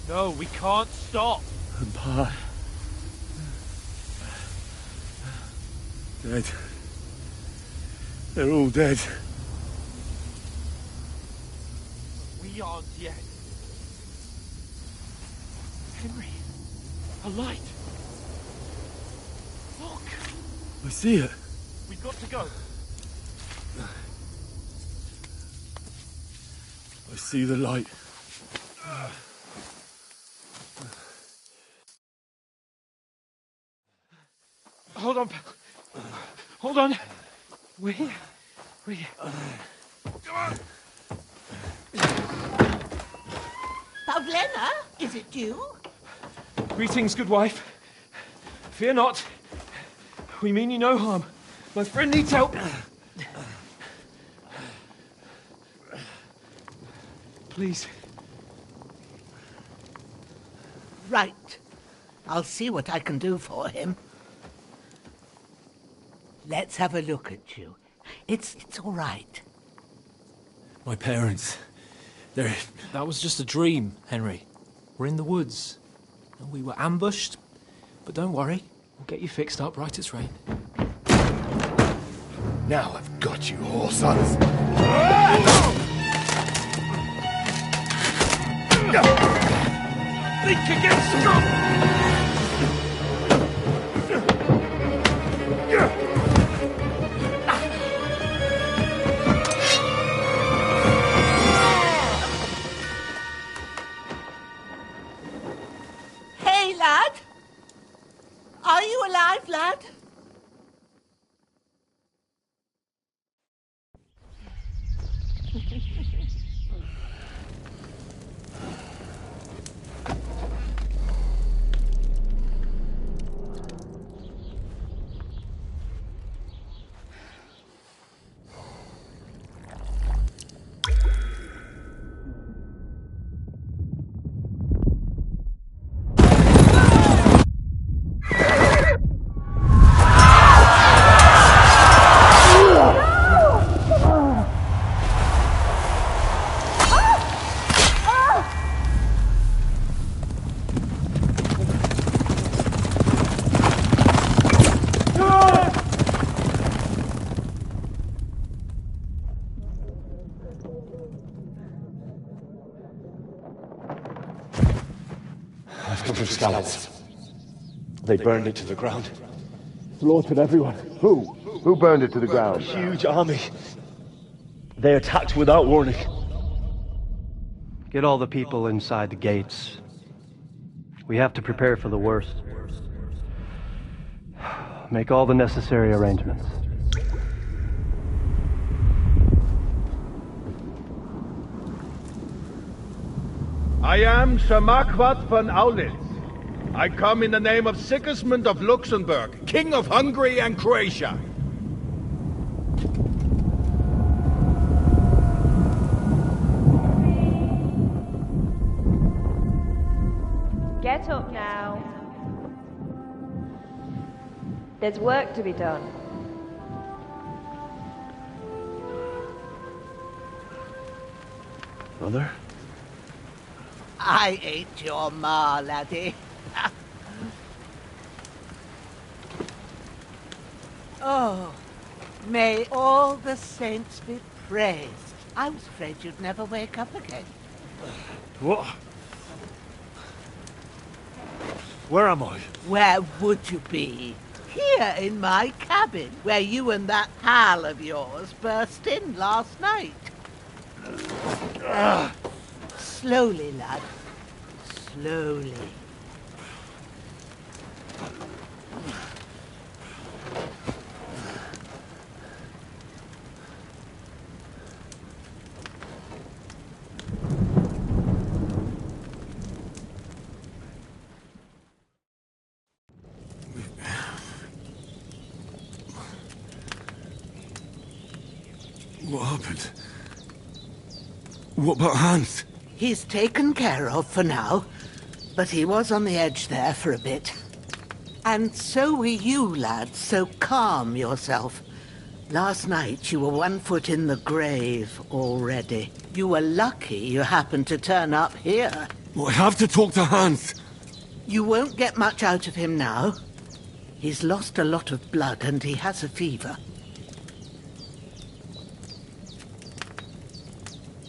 No, we can't stop. Pa. Dead. They're all dead. We aren't yet. Henry, a light. Look. I see it. We've got to go. I see the light. Hold on. Hold on. We're here. We're here. Come on. Pavlena, is it you? Greetings, good wife. Fear not. We mean you no harm. My friend needs help. Please. Right. I'll see what I can do for him. Let's have a look at you. It's all right. My parents. They're... That was just a dream, Henry. We're in the woods. We were ambushed, but don't worry. We'll get you fixed up right as rain. Now I've got you, whore sons. Think against Scott! Hey, lad! Are you alive, lad? I've come from Scallops. They burned it to the ground. Slaughtered everyone. Who? Who burned it to the ground? Huge army. They attacked without warning. Get all the people inside the gates. We have to prepare for the worst. Make all the necessary arrangements. I am Sir Marquardt von Aulitz. I come in the name of Sigismund of Luxembourg, King of Hungary and Croatia. Get up now. There's work to be done. Mother? I ain't your ma, laddie. Oh, may all the saints be praised. I was afraid you'd never wake up again. What? Where am I? Where would you be? Here in my cabin, where you and that pal of yours burst in last night. Slowly, lad. Slowly. What happened? What about Hans? He's taken care of for now, but he was on the edge there for a bit. And so were you, lad, so calm yourself. Last night you were 1 foot in the grave already. You were lucky you happened to turn up here. Well, I have to talk to Hans. You won't get much out of him now. He's lost a lot of blood and he has a fever.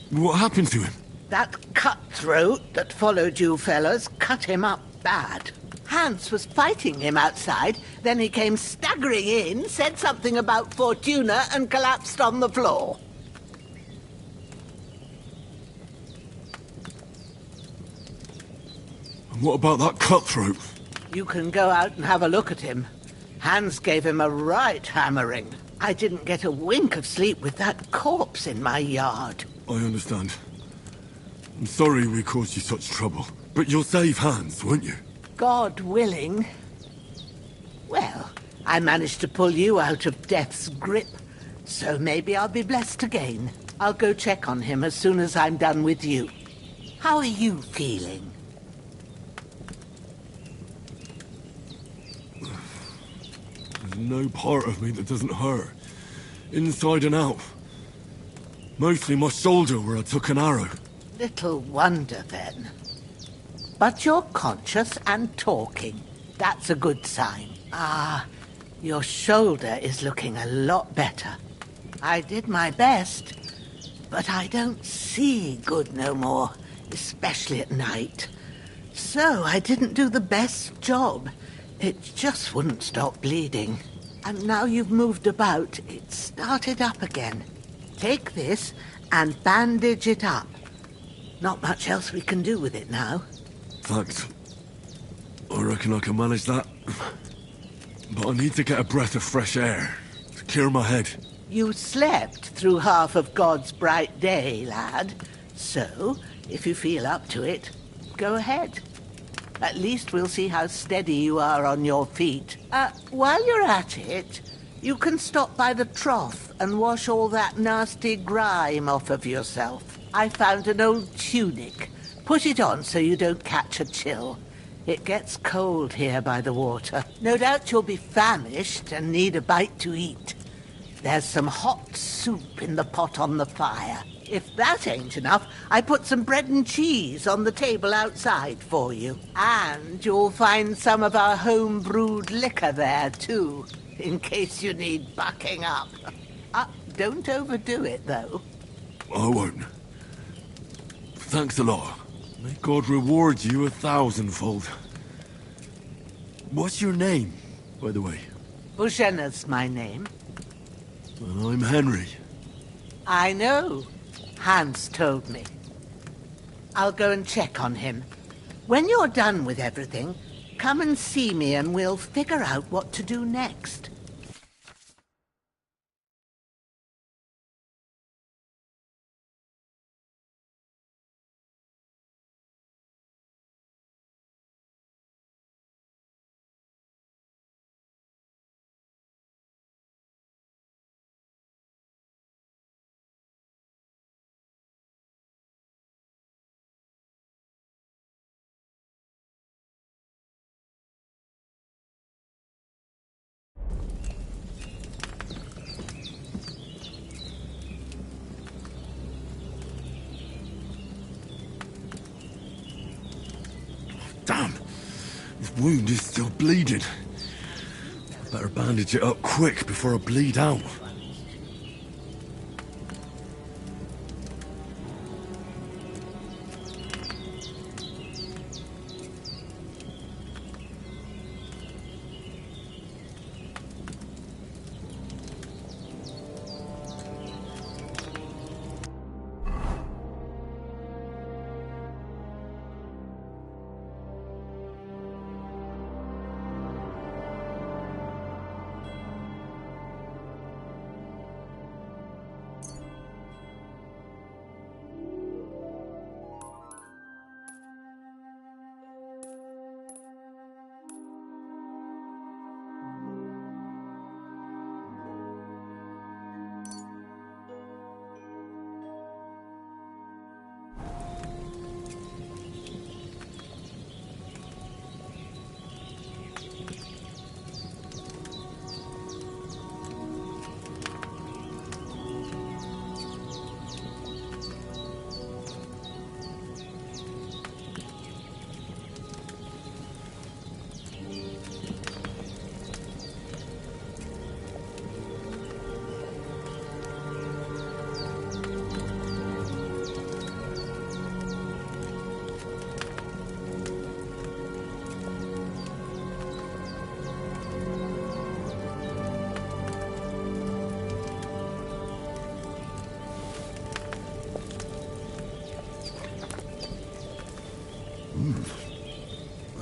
What happened to him? That cutthroat that followed you fellas cut him up bad. Hans was fighting him outside, then he came staggering in, said something about Fortuna and collapsed on the floor. And what about that cutthroat? You can go out and have a look at him. Hans gave him a right hammering. I didn't get a wink of sleep with that corpse in my yard. I understand. I'm sorry we caused you such trouble. But you'll save Hans, won't you? God willing. Well, I managed to pull you out of death's grip, so maybe I'll be blessed again. I'll go check on him as soon as I'm done with you. How are you feeling? There's no part of me that doesn't hurt. Inside and out. Mostly my shoulder where I took an arrow. Little wonder then. But you're conscious and talking. That's a good sign. Ah, your shoulder is looking a lot better. I did my best, but I don't see good no more, especially at night. So I didn't do the best job. It just wouldn't stop bleeding. And now you've moved about, it started up again. Take this and bandage it up. Not much else we can do with it now. Thanks. I reckon I can manage that. But I need to get a breath of fresh air to clear my head. You slept through half of God's bright day, lad. So, if you feel up to it, go ahead. At least we'll see how steady you are on your feet. While you're at it, you can stop by the trough and wash all that nasty grime off of yourself. I found an old tunic. Put it on so you don't catch a chill. It gets cold here by the water. No doubt you'll be famished and need a bite to eat. There's some hot soup in the pot on the fire. If that ain't enough, I put some bread and cheese on the table outside for you. And you'll find some of our home-brewed liquor there, too, in case you need bucking up. Don't overdo it, though. I won't. Thanks a lot. May God reward you 1,000-fold. What's your name, by the way? Bushenna's my name. Well, I'm Henry. I know. Hans told me. I'll go and check on him. When you're done with everything, come and see me and we'll figure out what to do next. Damn! This wound is still bleeding. I better bandage it up quick before I bleed out.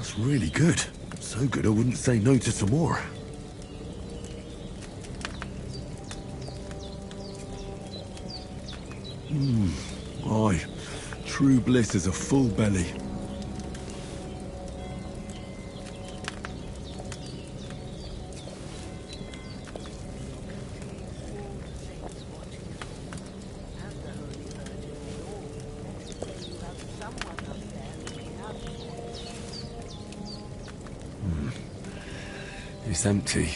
That's really good. So good I wouldn't say no to some more. Aye. True bliss is a full belly. It's empty.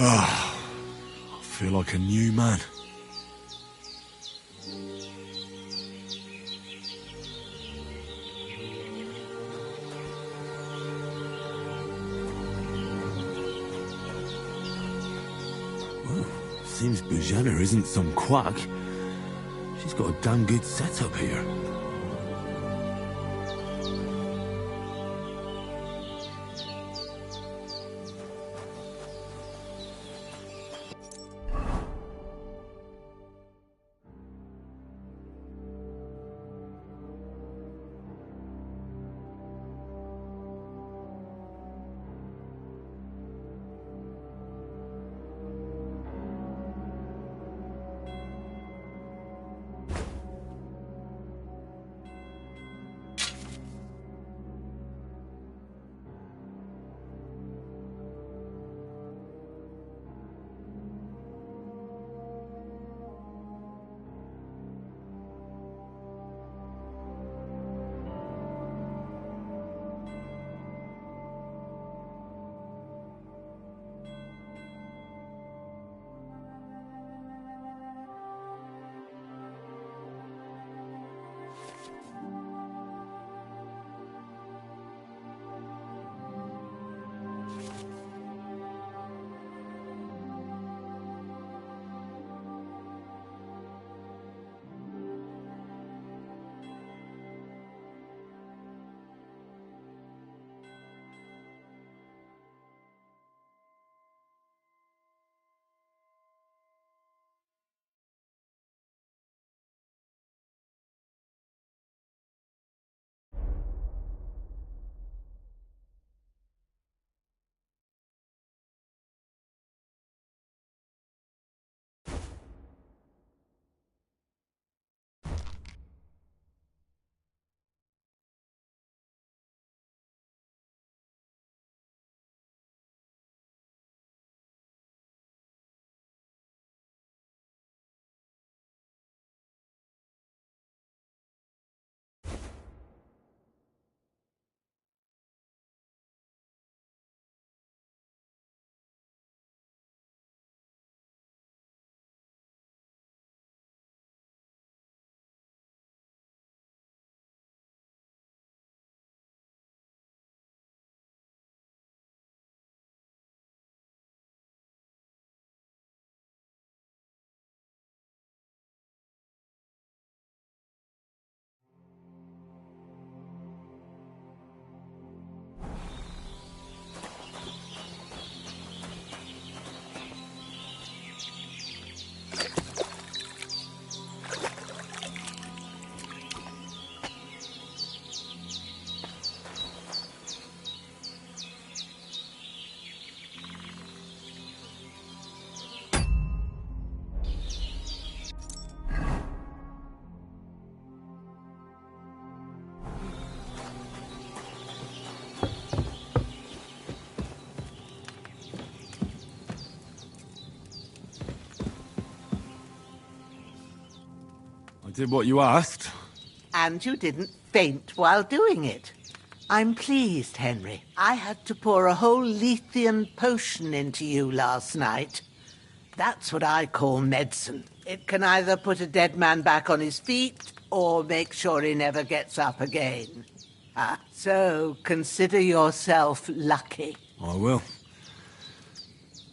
I feel like a new man. Well, seems Bujana isn't some quack. She's got a damn good setup here. Did what you asked. And you didn't faint while doing it. I'm pleased, Henry. I had to pour a whole Lethean potion into you last night. That's what I call medicine. It can either put a dead man back on his feet or make sure he never gets up again. So consider yourself lucky. I will.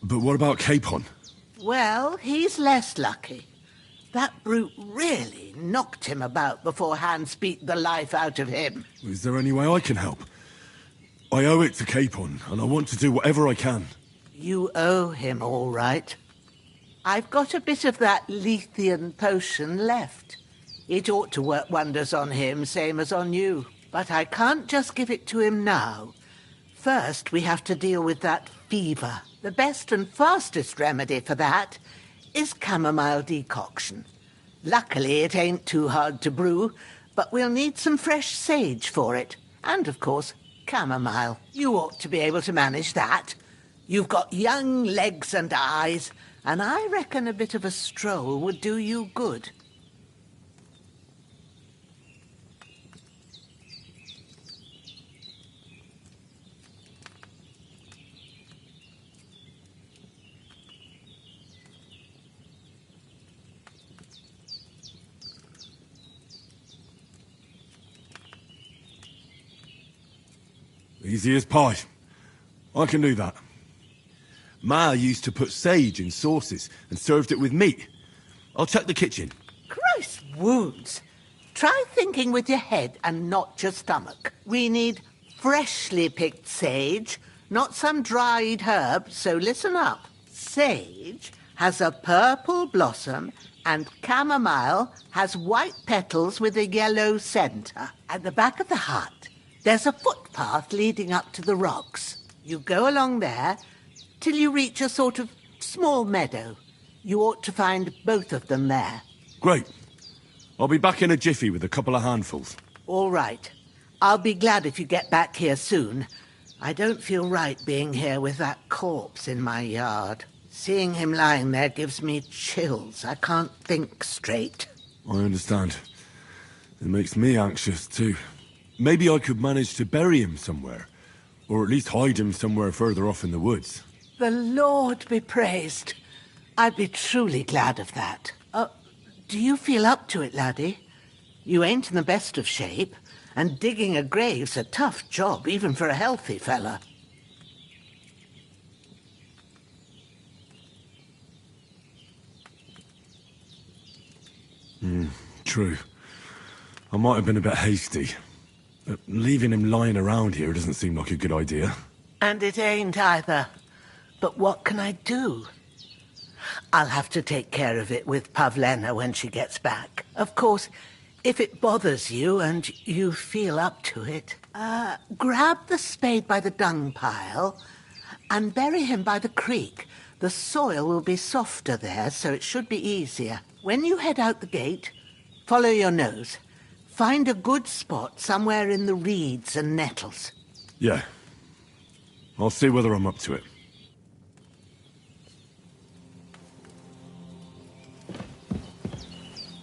But what about Capon? Well, he's less lucky. That brute really knocked him about before Hans beat the life out of him. Is there any way I can help? I owe it to Capon, and I want to do whatever I can. You owe him, all right. I've got a bit of that Lethean potion left. It ought to work wonders on him, same as on you. But I can't just give it to him now. First, we have to deal with that fever. The best and fastest remedy for that is chamomile decoction. Luckily, it ain't too hard to brew, but we'll need some fresh sage for it. And, of course, chamomile. You ought to be able to manage that. You've got young legs and eyes, and I reckon a bit of a stroll would do you good. Easy as pie. I can do that. Ma used to put sage in sauces and served it with meat. I'll check the kitchen. Christ wounds. Try thinking with your head and not your stomach. We need freshly picked sage, not some dried herb, so listen up. Sage has a purple blossom and chamomile has white petals with a yellow centre. At the back of the hut, there's a footpath leading up to the rocks. You go along there till you reach a sort of small meadow. You ought to find both of them there. Great. I'll be back in a jiffy with a couple of handfuls. All right. I'll be glad if you get back here soon. I don't feel right being here with that corpse in my yard. Seeing him lying there gives me chills. I can't think straight. I understand. It makes me anxious too. Maybe I could manage to bury him somewhere. Or at least hide him somewhere further off in the woods. The Lord be praised. I'd be truly glad of that. Do you feel up to it, laddie? You ain't in the best of shape, and digging a grave's a tough job, even for a healthy fella. True. I might have been a bit hasty. Leaving him lying around here doesn't seem like a good idea. And it ain't either. But what can I do? I'll have to take care of it with Pavlena when she gets back. Of course, if it bothers you and you feel up to it, grab the spade by the dung pile and bury him by the creek. The soil will be softer there, so it should be easier. When you head out the gate, follow your nose. Find a good spot somewhere in the reeds and nettles. Yeah. I'll see whether I'm up to it.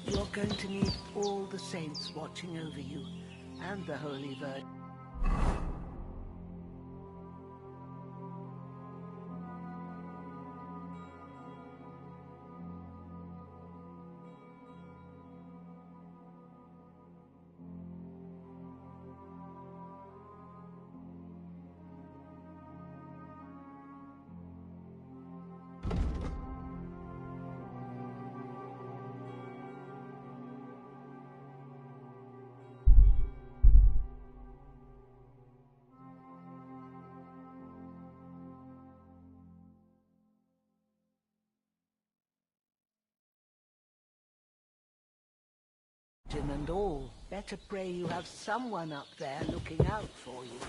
You're going to need all the saints watching over you, and the Holy Virgin. And all. Better pray you have someone up there looking out for you.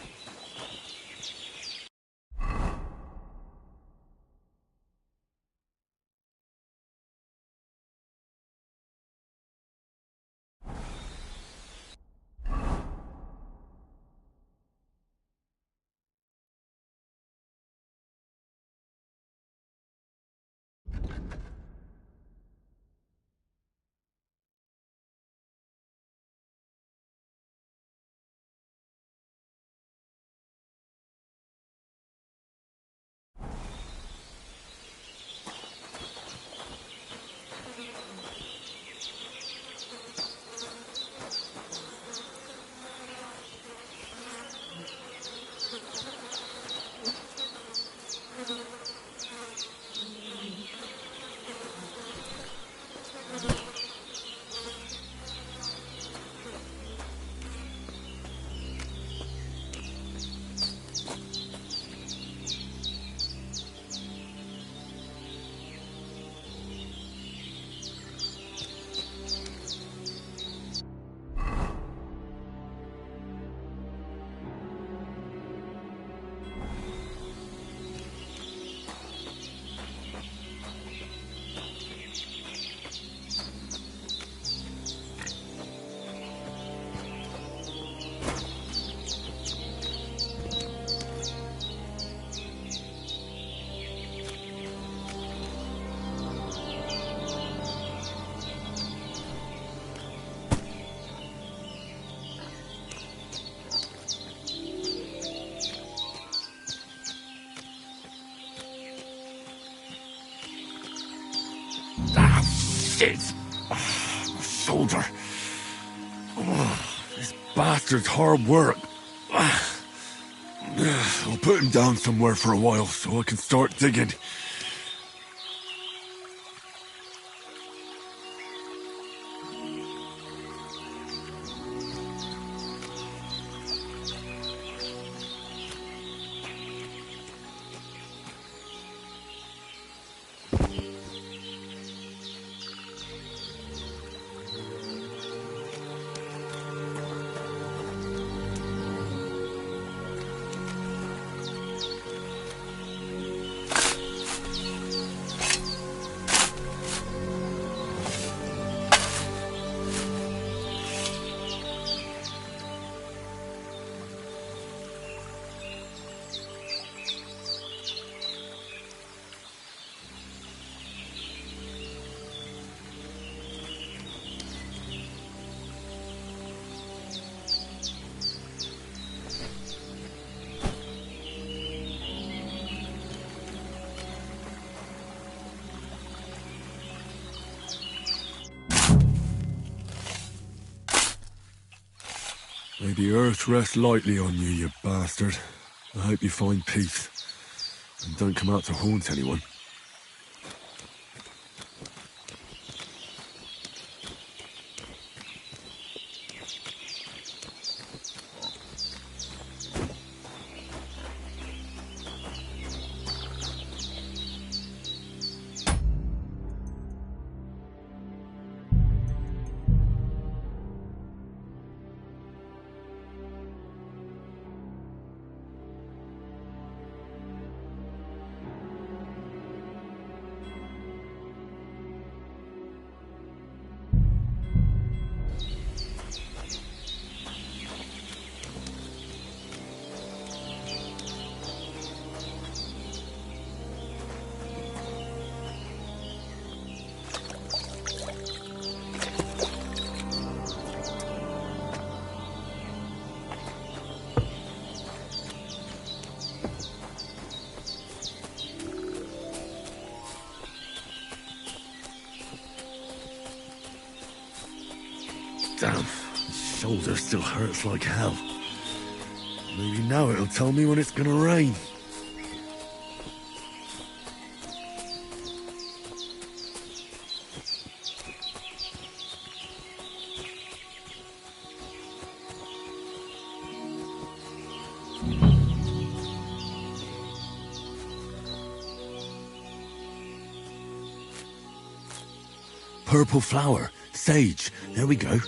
Shit! Oh, my shoulder. Oh, this bastard's hard work. I'll put him down somewhere for a while so I can start digging. May the earth rest lightly on you, you bastard. I hope you find peace. And don't come out to haunt anyone. Damn, his shoulder still hurts like hell. Maybe now it'll tell me when it's gonna rain. Purple flower, sage, there we go.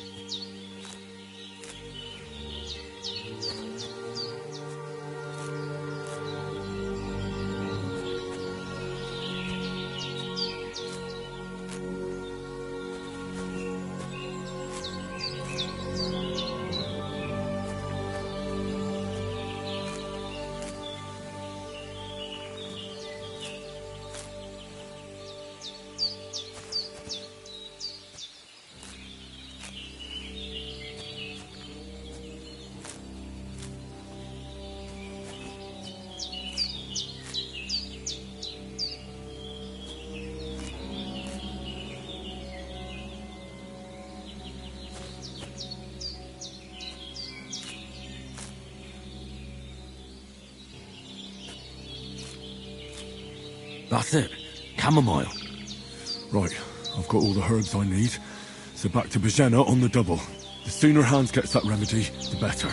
That's it. Chamomile. Right, I've got all the herbs I need. So back to Bajena on the double. The sooner Hans gets that remedy, the better.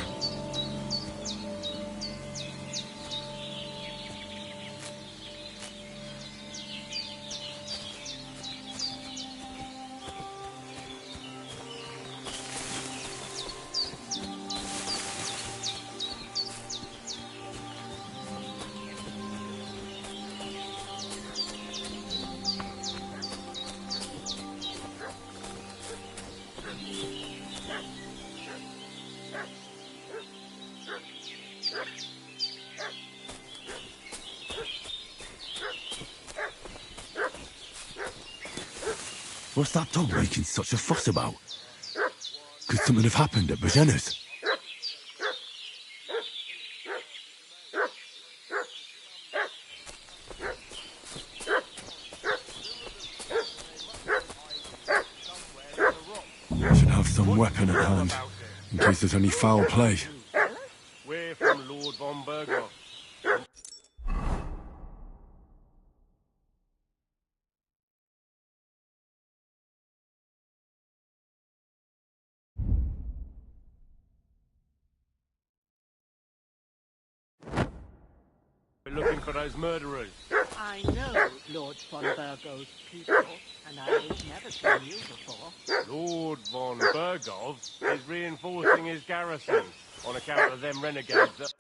What's that dog making such a fuss about? Could something have happened at Bajena's? I should have some weapon at hand, in case there's any foul play. We're from Lord von Berghoff. We're looking for those murderers. I know Lord von Burgo's people, and I've never seen you before. Lord von Burgov is reinforcing his garrison on account of them renegades that...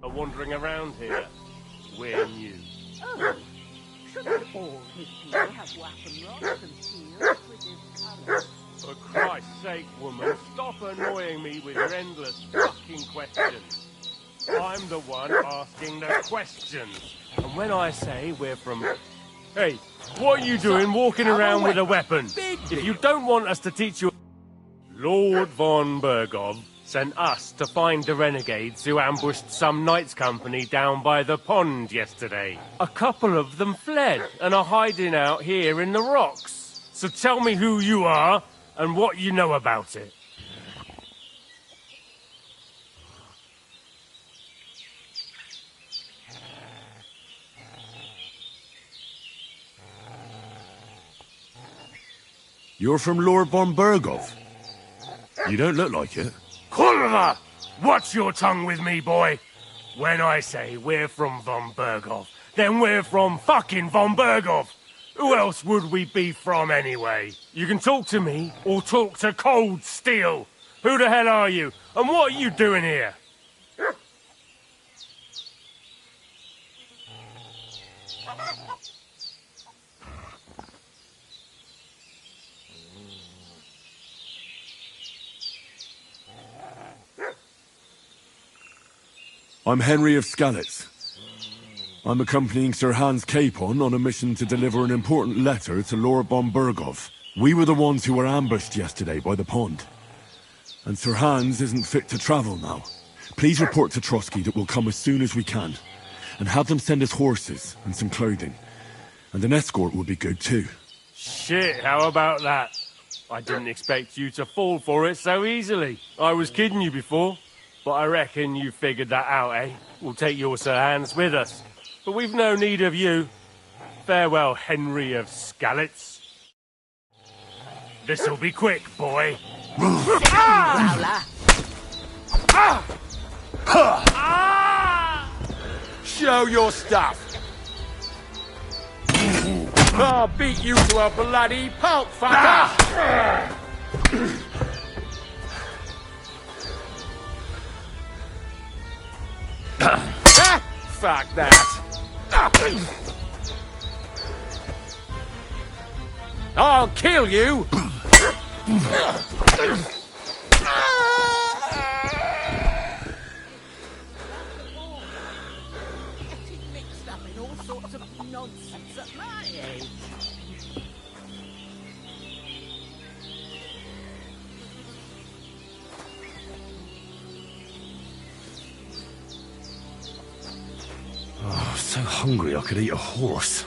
are wandering around here. We're new. Oh, shouldn't all his people have weapon rods and shields with his colours? For Christ's sake, woman, stop annoying me with your endless fucking questions. I'm the one asking the questions. And when I say we're from... Hey, what are you doing walking around with a weapon? If you don't want us to teach you... Lord von Burgov sent us to find the renegades who ambushed some knights' company down by the pond yesterday. A couple of them fled and are hiding out here in the rocks. So tell me who you are and what you know about it. You're from Lord von Burgov? You don't look like it. Kurva! Watch your tongue with me, boy. When I say we're from von Burgov, then we're from fucking von Burgov. Who else would we be from anyway? You can talk to me or talk to cold steel. Who the hell are you? And what are you doing here? I'm Henry of Skalitz. I'm accompanying Sir Hans Capon on a mission to deliver an important letter to Lord von Burgov. We were the ones who were ambushed yesterday by the pond. And Sir Hans isn't fit to travel now. Please report to Trotsky that we'll come as soon as we can. And have them send us horses and some clothing. And an escort would be good too. Shit, how about that? I didn't expect you to fall for it so easily. I was kidding you before. But I reckon you figured that out, eh? We'll take your Sir Hans with us. But we've no need of you. Farewell, Henry of Skalitz. This'll be quick, boy. Show your stuff. I'll beat you to a bloody pulp, fucker! Fuck that. I'll kill you. Getting mixed up in all sorts of nonsense at my age. Oh, I'm so hungry I could eat a horse.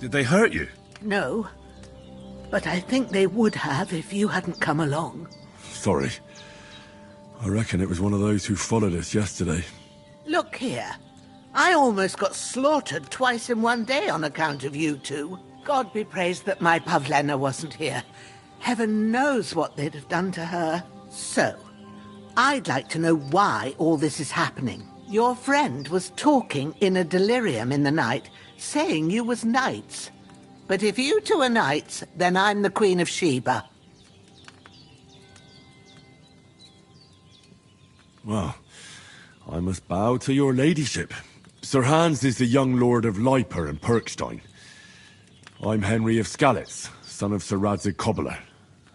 Did they hurt you? No, but I think they would have if you hadn't come along. Sorry. I reckon it was one of those who followed us yesterday. Look here. I almost got slaughtered twice in one day on account of you two. God be praised that my Pavlena wasn't here. Heaven knows what they'd have done to her. So, I'd like to know why all this is happening. Your friend was talking in a delirium in the night, saying you was knights. But if you two are knights, then I'm the Queen of Sheba. Well, I must bow to your ladyship. Sir Hans is the young lord of Leiper and Perkstein. I'm Henry of Skalitz, son of Sir Radzig Cobbler,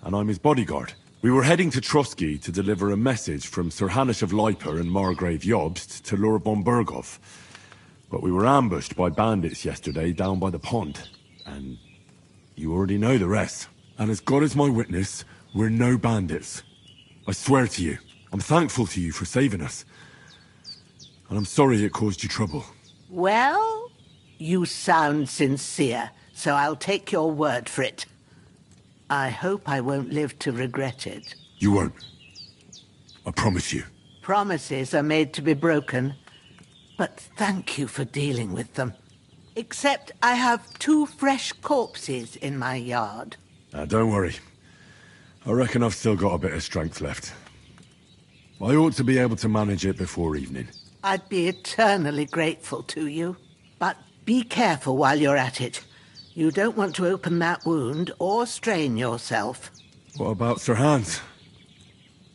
and I'm his bodyguard. We were heading to Trusky to deliver a message from Sir Hanish of Leiper and Margrave Jobst to Lord Bombergov. But we were ambushed by bandits yesterday down by the pond. And you already know the rest. And as God is my witness, we're no bandits. I swear to you, I'm thankful to you for saving us. And I'm sorry it caused you trouble. Well, you sound sincere, so I'll take your word for it. I hope I won't live to regret it. You won't. I promise you. Promises are made to be broken, but thank you for dealing with them. Except I have 2 fresh corpses in my yard. Don't worry. I reckon I've still got a bit of strength left. I ought to be able to manage it before evening. I'd be eternally grateful to you. But be careful while you're at it. You don't want to open that wound or strain yourself. What about Sir Hans?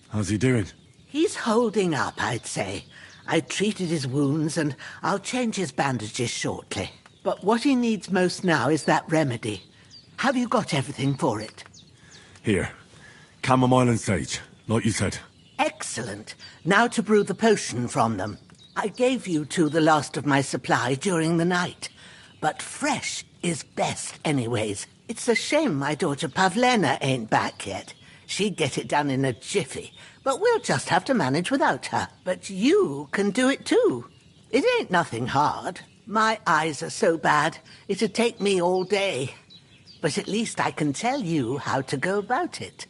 How's he doing? He's holding up, I'd say. I treated his wounds and I'll change his bandages shortly. But what he needs most now is that remedy. Have you got everything for it? Here. Chamomile and sage, like you said. Excellent. Now to brew the potion from them. I gave you two the last of my supply during the night. But fresh is best anyways. It's a shame my daughter Pavlena ain't back yet. She'd get it done in a jiffy. But we'll just have to manage without her. But you can do it too. It ain't nothing hard. My eyes are so bad, it'd take me all day. But at least I can tell you how to go about it.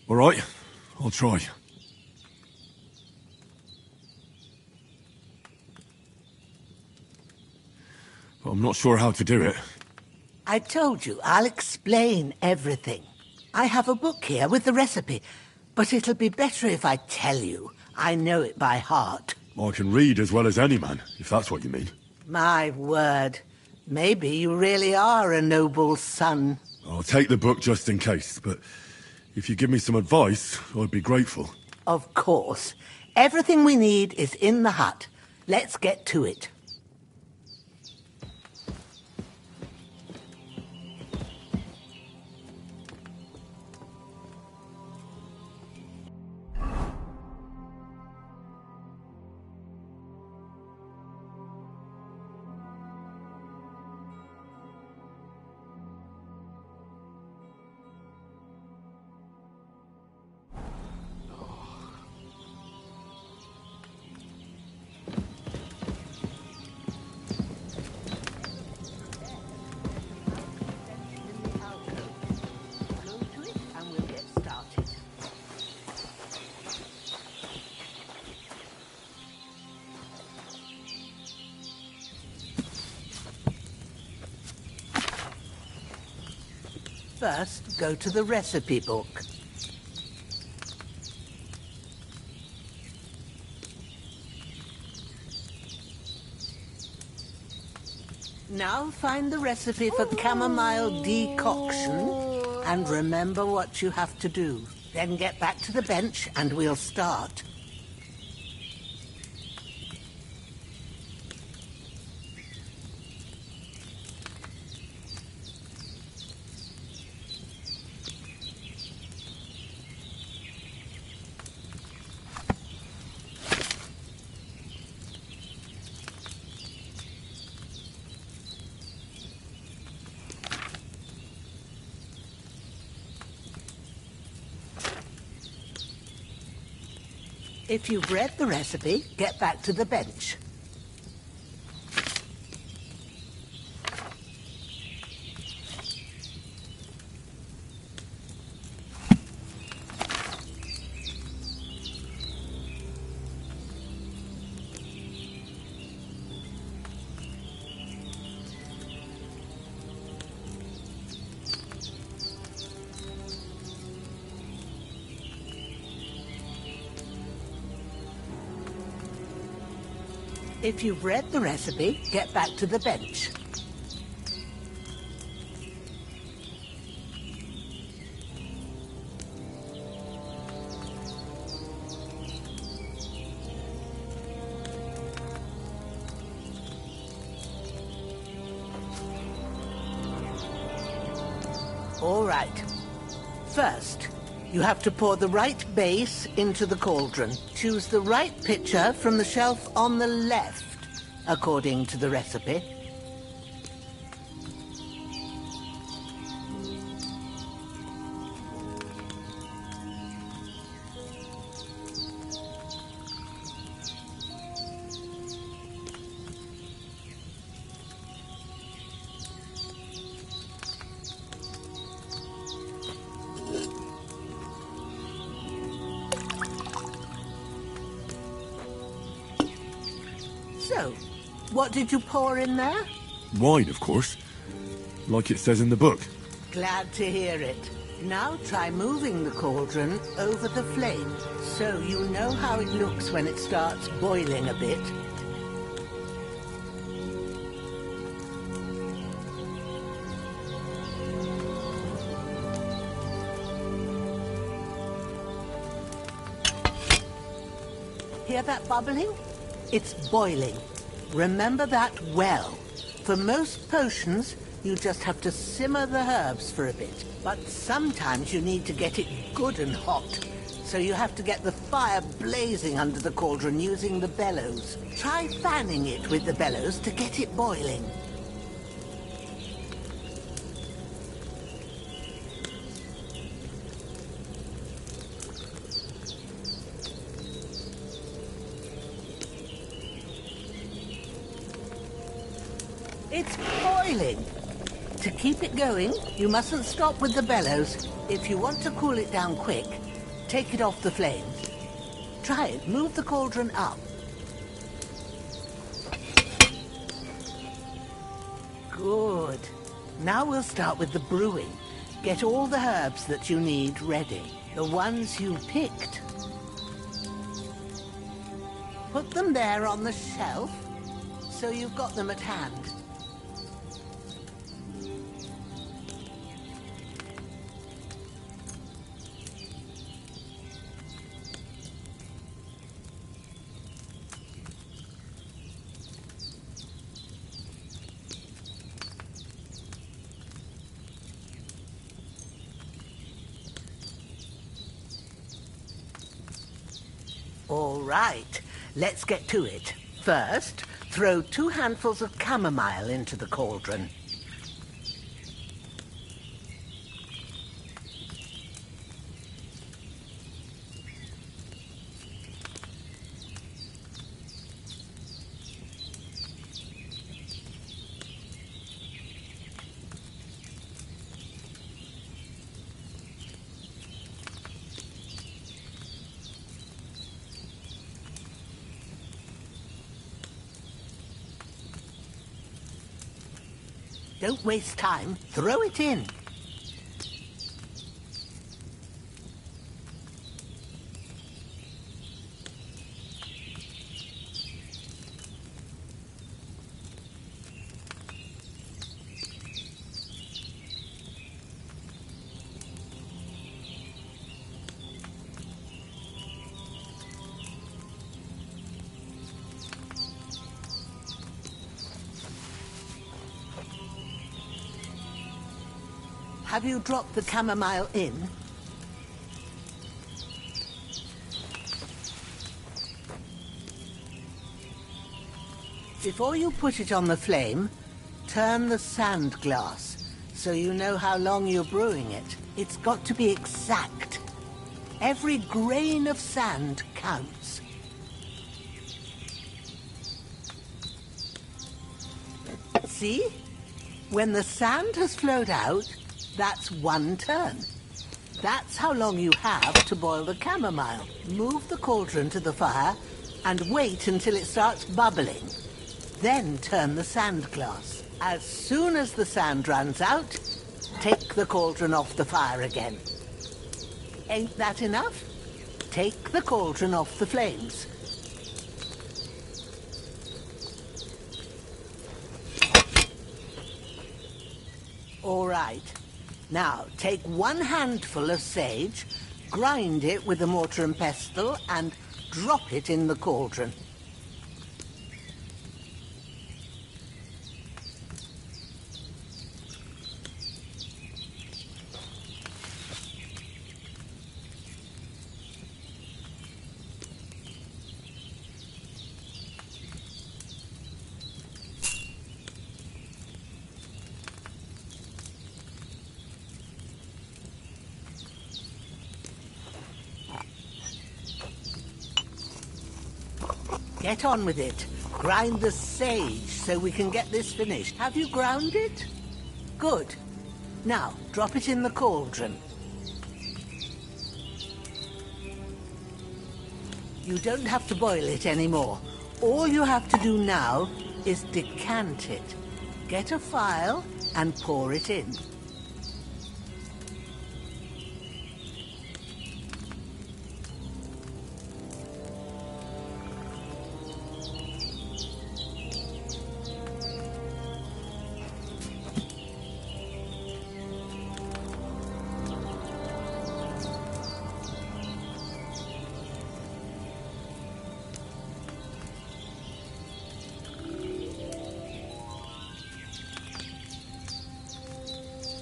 All right, I'll try. But I'm not sure how to do it. I told you, I'll explain everything. I have a book here with the recipe, but it'll be better if I tell you. I know it by heart. I can read as well as any man, if that's what you mean. My word. Maybe you really are a noble son. I'll take the book just in case, but if you give me some advice, I'd be grateful. Of course. Everything we need is in the hut. Let's get to it. First, go to the recipe book. Now find the recipe for chamomile decoction and remember what you have to do. Then get back to the bench and we'll start. If you've read the recipe, get back to the bench. If you've read the recipe, get back to the bench. All right. First, you have to pour the right base into the cauldron. Choose the right pitcher from the shelf on the left, according to the recipe. So, what did you pour in there? Wine, of course. Like it says in the book. Glad to hear it. Now try moving the cauldron over the flame, so you know how it looks when it starts boiling a bit. Hear that bubbling? It's boiling. Remember that well. For most potions, you just have to simmer the herbs for a bit. But sometimes you need to get it good and hot. So you have to get the fire blazing under the cauldron using the bellows. Try fanning it with the bellows to get it boiling. It's boiling. To keep it going, you mustn't stop with the bellows. If you want to cool it down quick, take it off the flames. Try it. Move the cauldron up. Good. Now we'll start with the brewing. Get all the herbs that you need ready. The ones you picked. Put them there on the shelf, so you've got them at hand. All right, let's get to it. First, throw 2 handfuls of chamomile into the cauldron. Don't waste time. Throw it in. Have you dropped the chamomile in? Before you put it on the flame, turn the sand glass so you know how long you're brewing it. It's got to be exact. Every grain of sand counts. See? When the sand has flowed out, that's 1 turn. That's how long you have to boil the chamomile. Move the cauldron to the fire and wait until it starts bubbling. Then turn the sand glass. As soon as the sand runs out, take the cauldron off the fire again. Ain't that enough? Take the cauldron off the flames. right. Now, take 1 handful of sage, grind it with a mortar and pestle, and drop it in the cauldron. Get on with it. Grind the sage so we can get this finished. Have you ground it? Good. Now, drop it in the cauldron. You don't have to boil it anymore. All you have to do now is decant it. Get a phial and pour it in.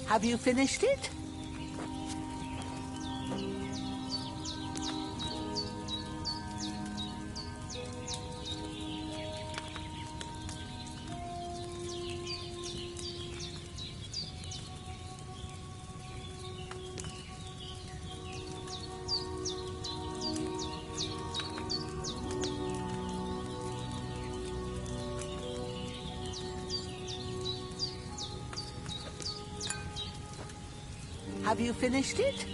Have you finished it? Have you finished it?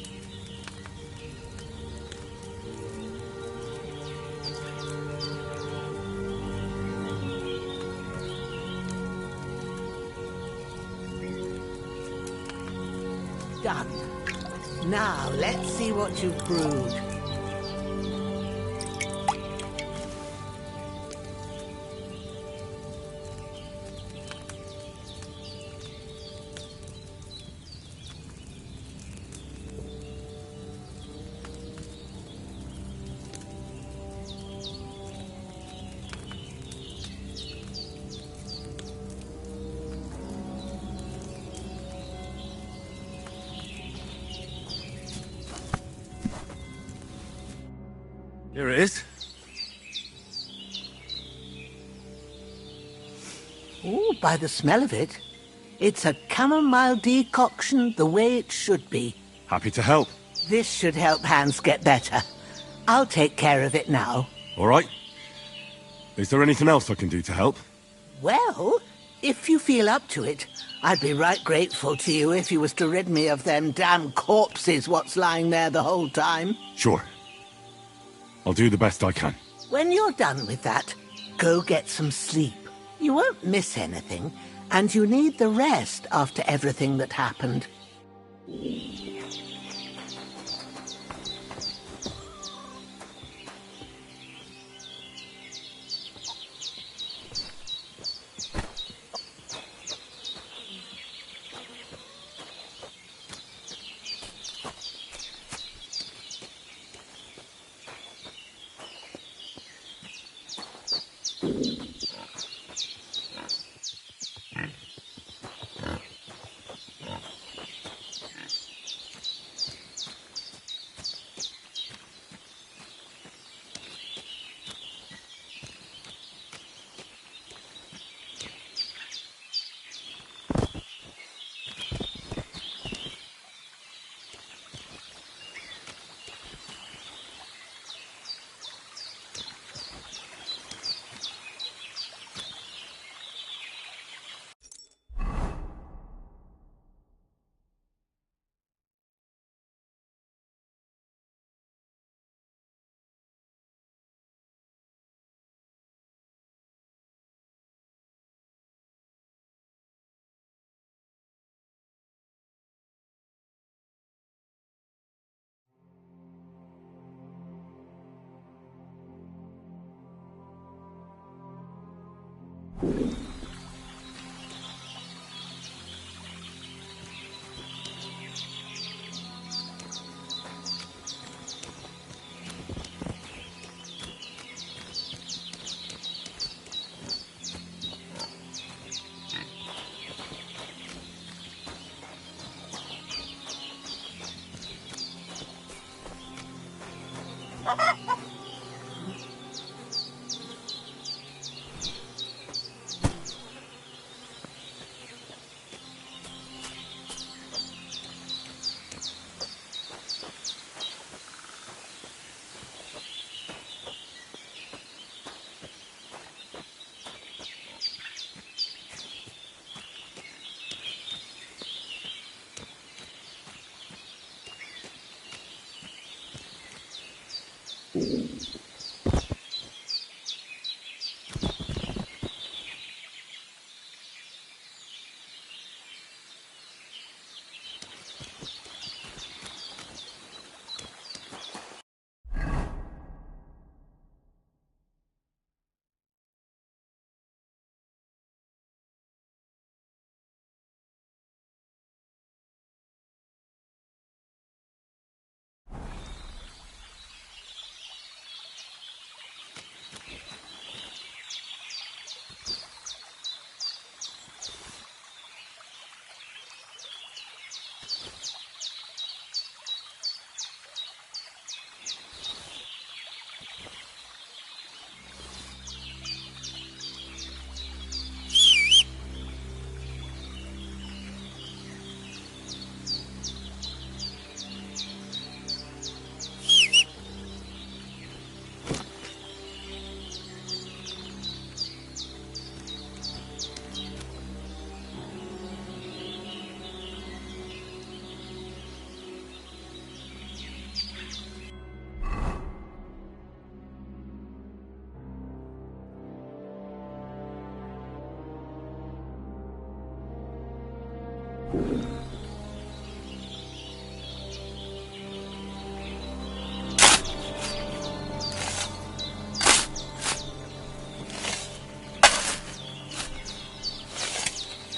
Done. Now, let's see what you've brewed. Here it is. Ooh, by the smell of it, it's a chamomile decoction the way it should be. Happy to help. This should help Hans get better. I'll take care of it now. All right. Is there anything else I can do to help? Well, if you feel up to it, I'd be right grateful to you if you was to rid me of them damn corpses what's lying there the whole time. Sure. I'll do the best I can. When you're done with that, go get some sleep. You won't miss anything, and you need the rest after everything that happened.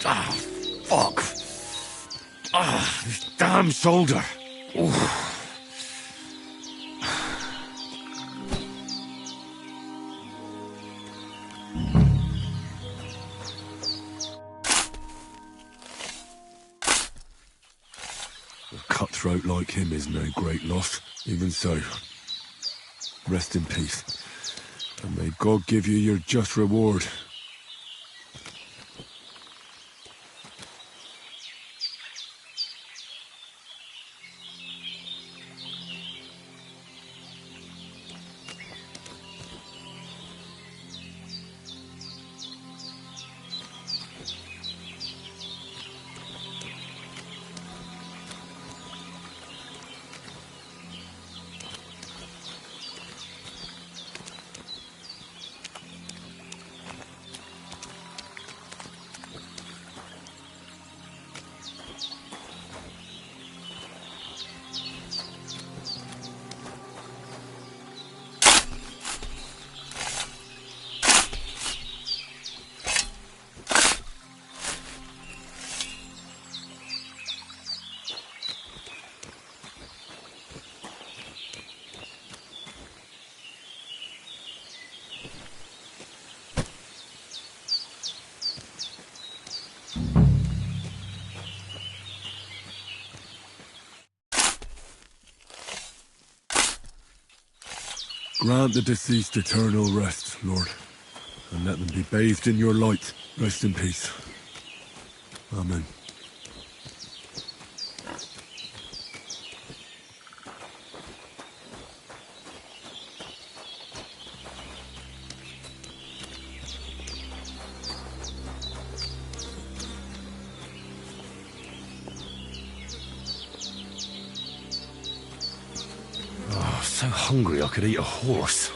Ah, fuck. Ah, this damn shoulder. Oof. A cutthroat like him is no great loss. Even so, rest in peace. And may God give you your just reward. Grant the deceased eternal rest, Lord, and let them be bathed in your light. Rest in peace. Amen. So hungry I could eat a horse.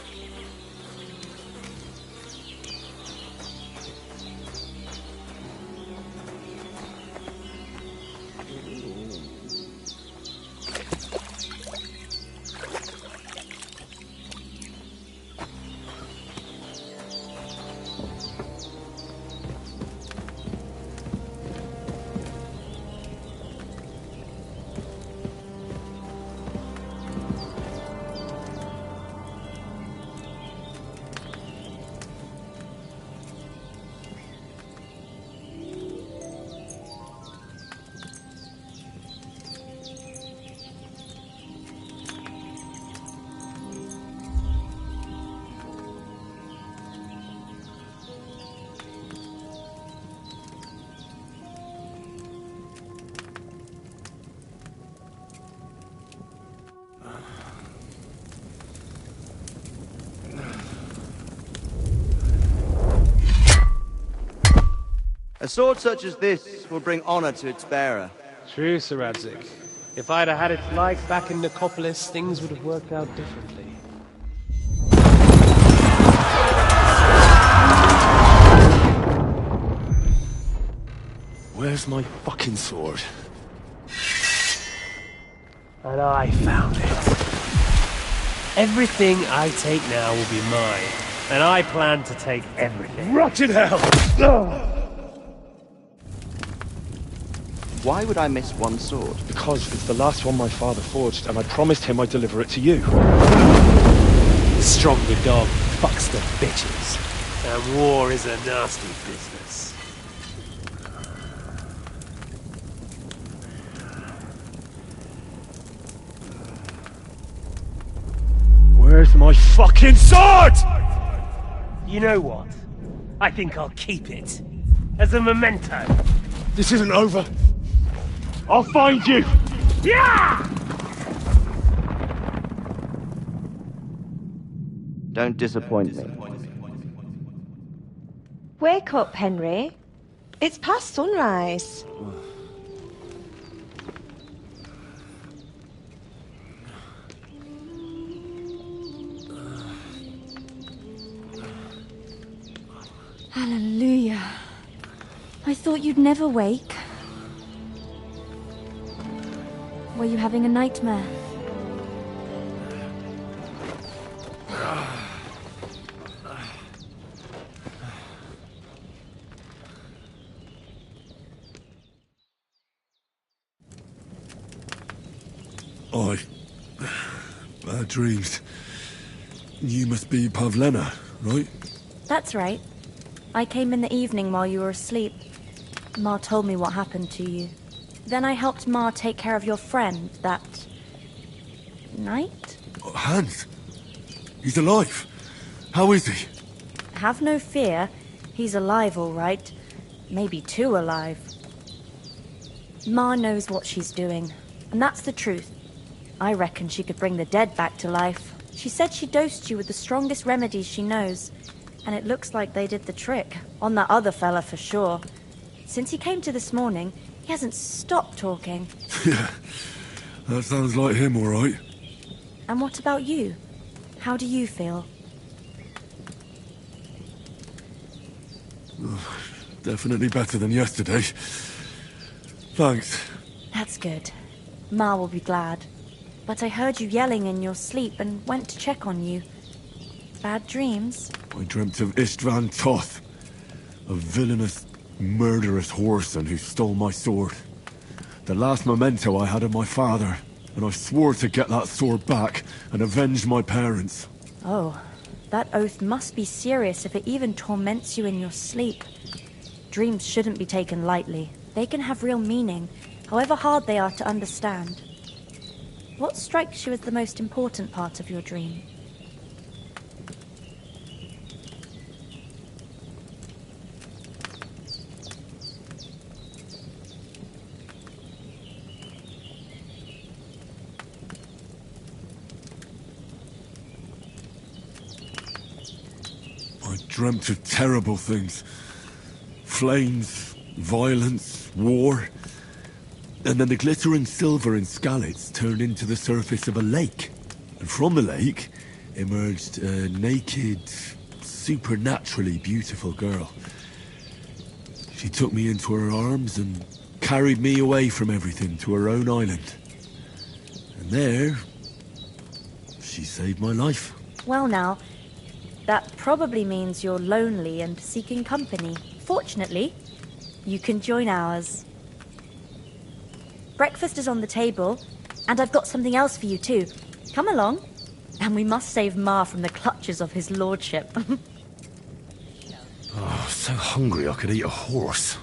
A sword such as this will bring honor to its bearer. True, Sir Radzik. If I'd have had its like back in Nicopolis, things would have worked out differently. Where's my fucking sword? And I found it. Everything I take now will be mine, and I plan to take everything. Rotted hell! Why would I miss one sword? Because it's the last one my father forged, and I promised him I'd deliver it to you. The stronger dog fucks the bitches, and war is a nasty business. Where's my fucking sword? You know what? I think I'll keep it. As a memento. This isn't over. I'll find you! Yeah! Don't disappoint me. Wake up, Henry. It's past sunrise. Hallelujah. I thought you'd never wake. Were you having a nightmare? Bad dreams. You must be Pavlena, right? That's right. I came in the evening while you were asleep. Ma told me what happened to you. Then I helped Ma take care of your friend that night? Hans? He's alive. How is he? Have no fear. He's alive, all right. Maybe too alive. Ma knows what she's doing, and that's the truth. I reckon she could bring the dead back to life. She said she dosed you with the strongest remedies she knows, and it looks like they did the trick. On that other fella for sure. Since he came to this morning, he hasn't stopped talking. Yeah, that sounds like him, all right. And what about you? How do you feel? Definitely better than yesterday. Thanks. That's good. Ma will be glad. But I heard you yelling in your sleep and went to check on you. Bad dreams? I dreamt of Istvan Toth, a villainous, murderous whoreson who stole my sword. The last memento I had of my father, and I swore to get that sword back and avenge my parents. Oh, that oath must be serious if it even torments you in your sleep. Dreams shouldn't be taken lightly. They can have real meaning, however hard they are to understand. What strikes you as the most important part of your dream? I dreamt of terrible things. Flames, violence, war. And then the glittering silver in Skalitz turned into the surface of a lake. And from the lake emerged a naked, supernaturally beautiful girl. She took me into her arms and carried me away from everything to her own island. And there, she saved my life. Well now, that probably means you're lonely and seeking company. Fortunately, you can join ours. Breakfast is on the table, and I've got something else for you too. Come along, and we must save Ma from the clutches of his lordship. Oh, so hungry I could eat a horse.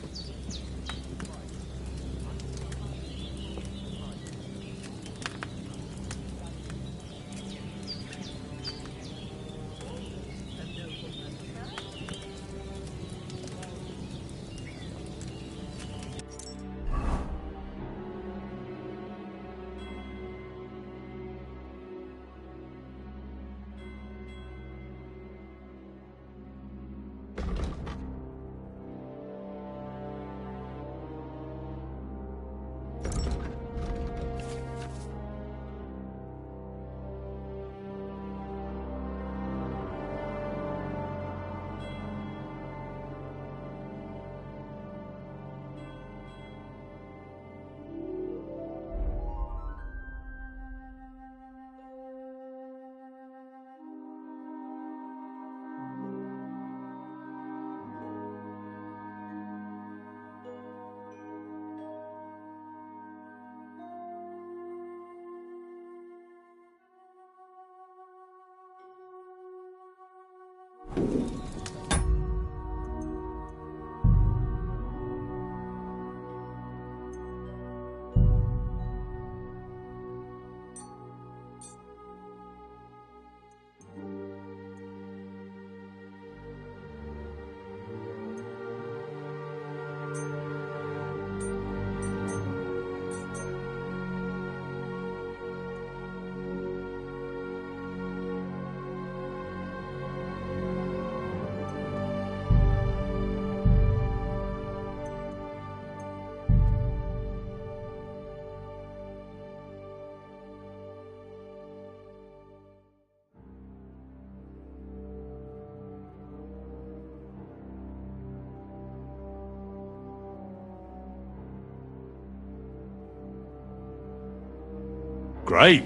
Great.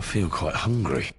I feel quite hungry.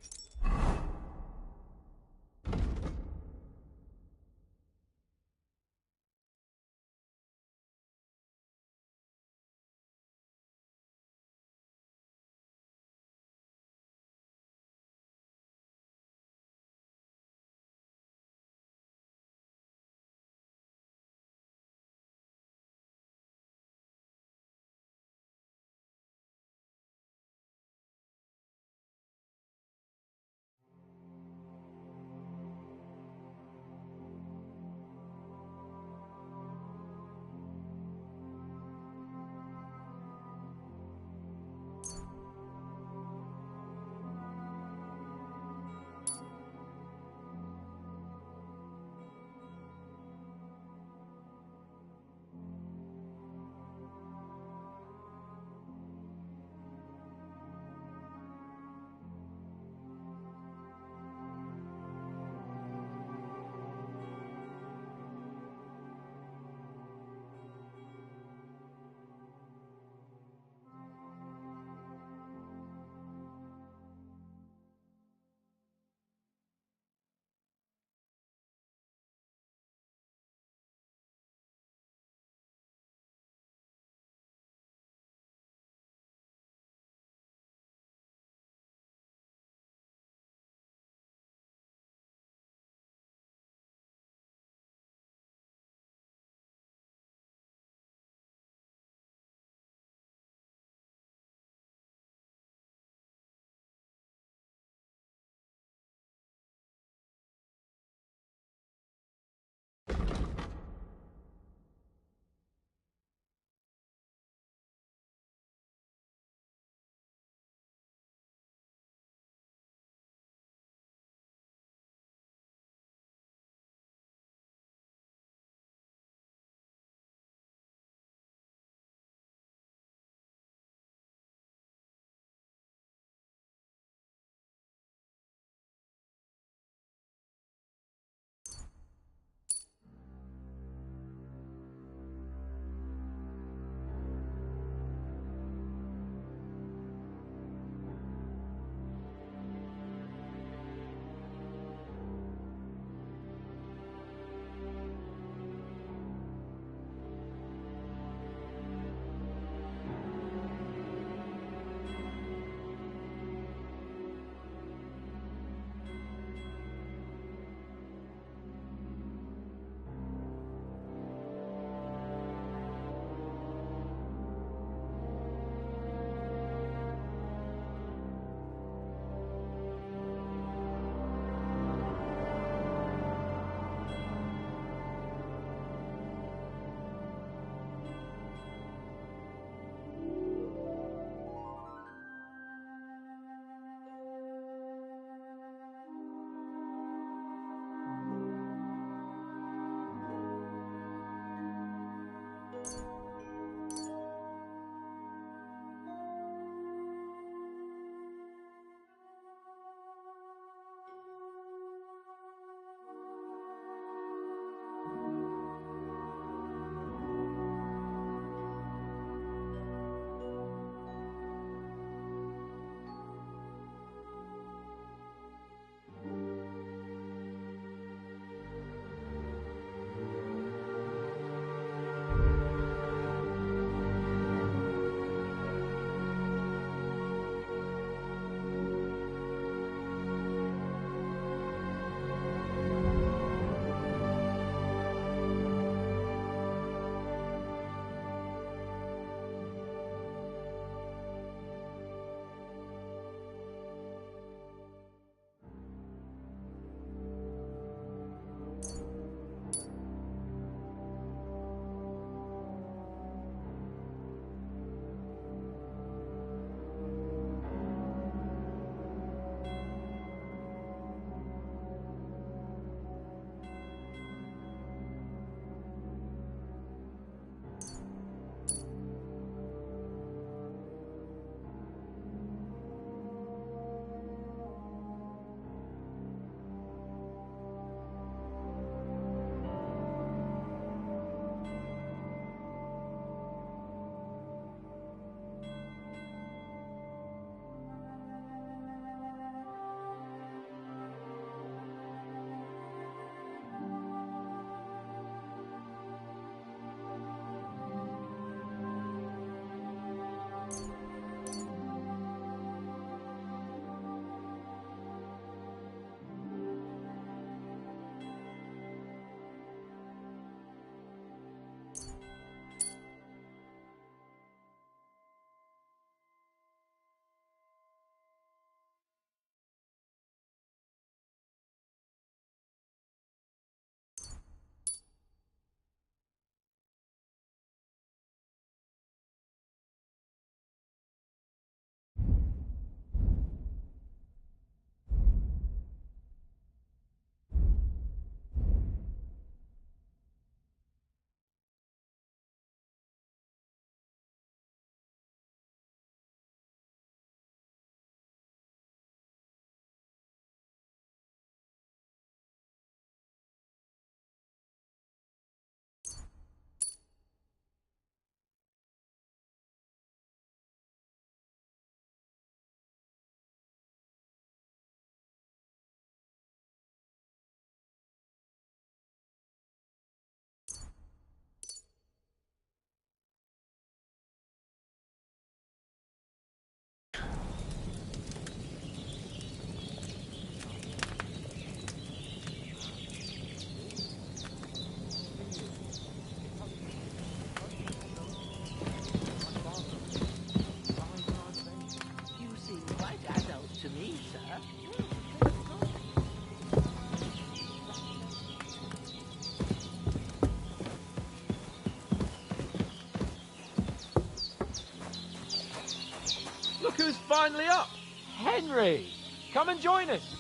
finally up. Henry, come and join us.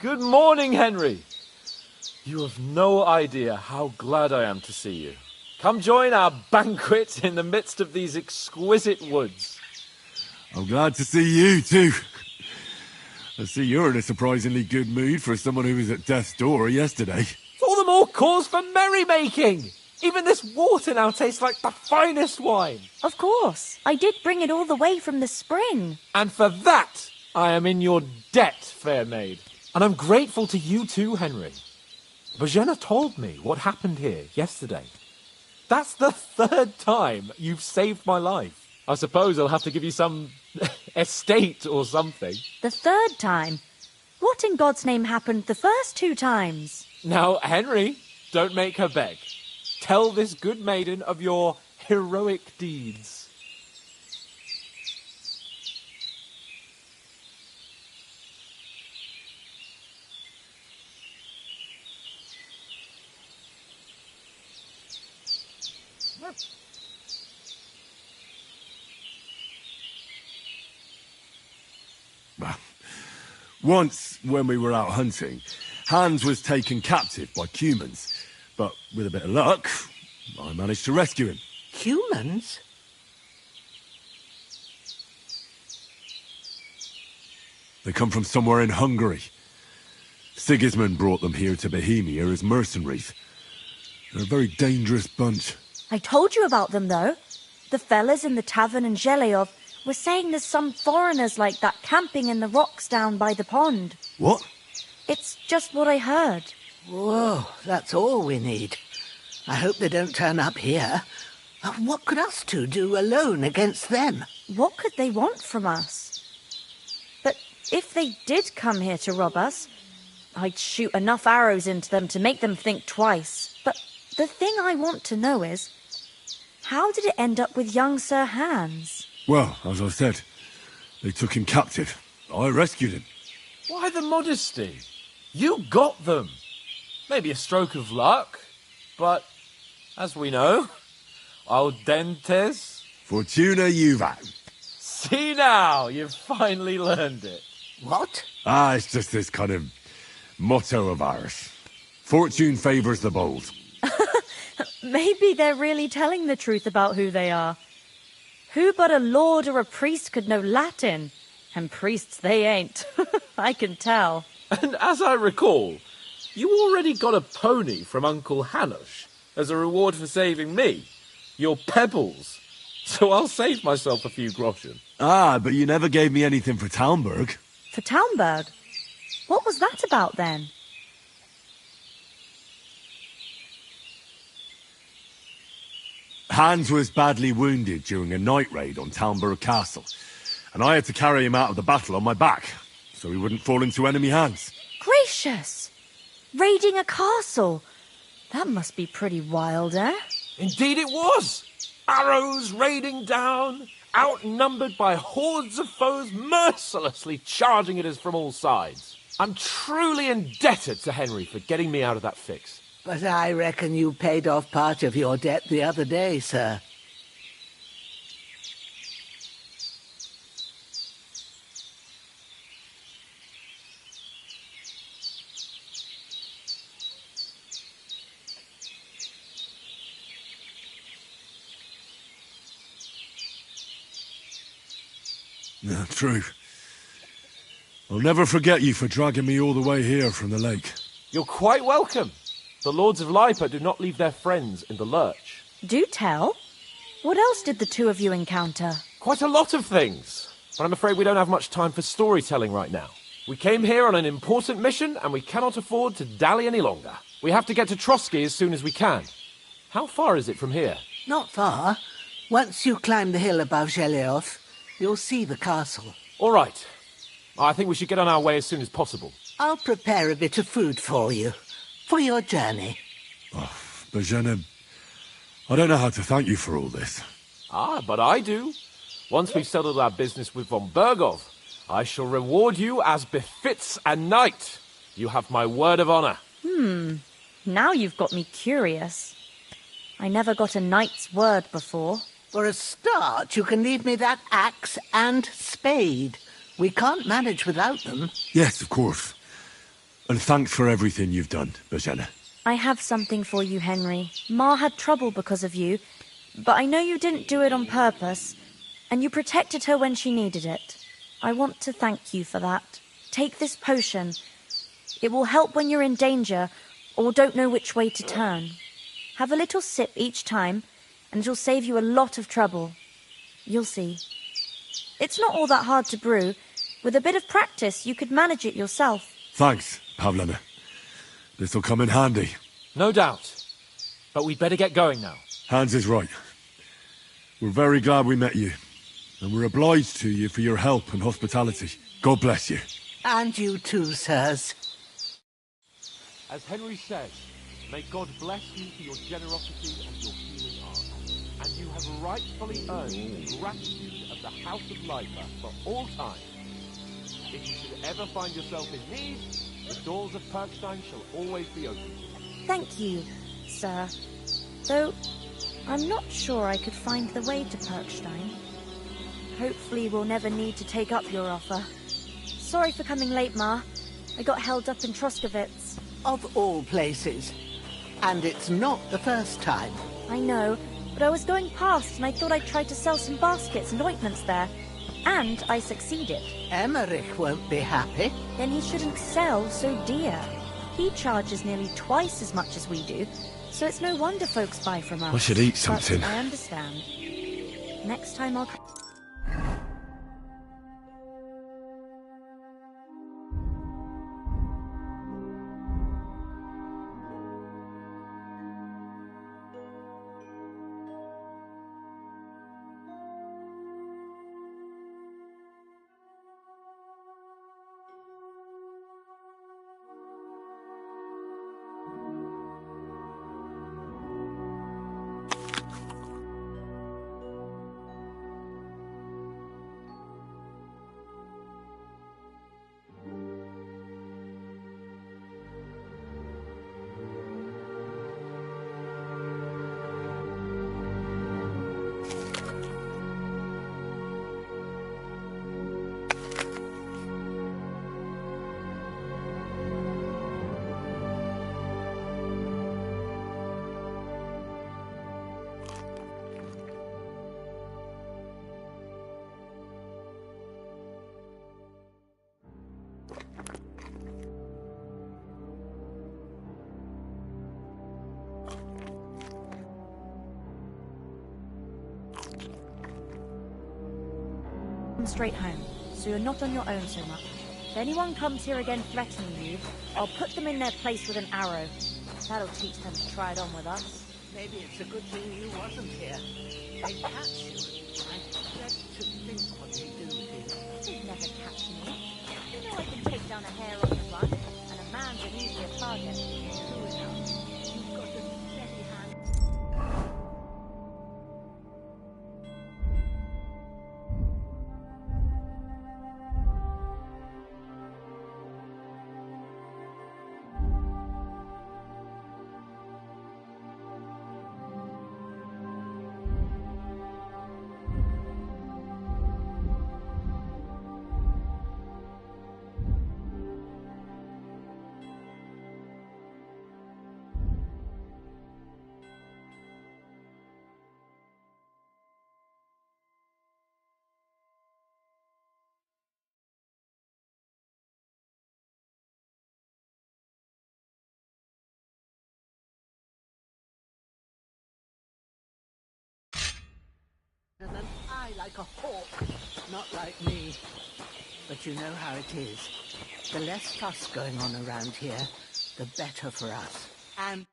Good morning, Henry. You have no idea how glad I am to see you. Come join our banquet in the midst of these exquisite woods. I'm glad to see you, too. I see you're in a surprisingly good mood for someone who was at death's door yesterday. All the more cause for merrymaking. Even this water now tastes like the finest wine. Of course. I did bring it all the way from the spring. And for that, I am in your debt, fair maid. And I'm grateful to you too, Henry. Bojena told me what happened here yesterday. That's the 3rd time you've saved my life. I suppose I'll have to give you some estate or something. The 3rd time? What in God's name happened the first 2 times? Now, Henry, don't make her beg. Tell this good maiden of your heroic deeds. Once, when we were out hunting, Hans was taken captive by humans. But with a bit of luck, I managed to rescue him. Humans? They come from somewhere in Hungary. Sigismund brought them here to Bohemia as mercenaries. They're a very dangerous bunch. I told you about them, though. The fellas in the tavern in Zheleov were saying there's some foreigners like that camping in the rocks down by the pond. What? It's just what I heard. Whoa, that's all we need. I hope they don't turn up here. What could us two do alone against them? What could they want from us? But if they did come here to rob us, I'd shoot enough arrows into them to make them think twice. But the thing I want to know is, how did it end up with young Sir Hans? Well, as I said, they took him captive. I rescued him. Why the modesty? You got them. Maybe a stroke of luck, but as we know, audentes. Fortuna juvat. See now, you've finally learned it. What? It's just this kind of motto of ours. Fortune favours the bold. Maybe they're really telling the truth about who they are. Who but a lord or a priest could know Latin? And priests they ain't. I can tell. And as I recall, you already got a pony from Uncle Hanush as a reward for saving me. Your pebbles. So I'll save myself a few groschen. But you never gave me anything for Talmberg. For Talmberg? What was that about then? Hans was badly wounded during a night raid on Talmberg Castle, and I had to carry him out of the battle on my back, so he wouldn't fall into enemy hands. Gracious! Raiding a castle? That must be pretty wild, eh? Indeed it was! Arrows raining down, outnumbered by hordes of foes mercilessly charging at us from all sides. I'm truly indebted to Henry for getting me out of that fix. But I reckon you paid off part of your debt the other day, sir. Yeah, true. I'll never forget you for dragging me all the way here from the lake. You're quite welcome. The Lords of Lipa do not leave their friends in the lurch. Do tell. What else did the two of you encounter? Quite a lot of things. But I'm afraid we don't have much time for storytelling right now. We came here on an important mission, and we cannot afford to dally any longer. We have to get to Trotsky as soon as we can. How far is it from here? Not far. Once you climb the hill above Zheleov, you'll see the castle. All right. I think we should get on our way as soon as possible. I'll prepare a bit of food for you, for your journey. Oh, Bojena, I don't know how to thank you for all this. But I do. Once we've settled our business with von Bergov, I shall reward you as befits a knight. You have my word of honor. Now you've got me curious. I never got a knight's word before. For a start, you can leave me that axe and spade. We can't manage without them. Yes, of course. And thanks for everything you've done, Bajana. I have something for you, Henry. Ma had trouble because of you, but I know you didn't do it on purpose, and you protected her when she needed it. I want to thank you for that. Take this potion. It will help when you're in danger or don't know which way to turn. Have a little sip each time, and it'll save you a lot of trouble. You'll see. It's not all that hard to brew. With a bit of practice, you could manage it yourself. Thanks, Pavlena. This'll come in handy. No doubt. But we'd better get going now. Hans is right. We're very glad we met you. And we're obliged to you for your help and hospitality. God bless you. And you too, sirs. As Henry said, may God bless you for your generosity and your healing art. And you have rightfully earned the gratitude of the House of Lifer for all time. If you should ever find yourself in need, the doors of Perkstein shall always be open to you. Thank you, sir. Though, I'm not sure I could find the way to Perkstein. Hopefully we'll never need to take up your offer. Sorry for coming late, Ma. I got held up in Troskowitz. Of all places. And it's not the first time. I know, but I was going past and I thought I'd try to sell some baskets and ointments there. And I succeeded. Emmerich won't be happy. Then he shouldn't sell so dear. He charges nearly twice as much as we do, so it's no wonder folks buy from us. I should eat something. But I understand. Next time I'll... straight home, so you're not on your own so much. If anyone comes here again threatening you, I'll put them in their place with an arrow. That'll teach them to try it on with us. Maybe it's a good thing you wasn't here. They'd catch you. I dread to think what they do here. They'd never catch me. You know I can take down a hair on the run, and a man's an easier target. True enough. You've got a steady hand. And an eye like a hawk, not like me. But you know how it is. The less fuss going on around here, the better for us. And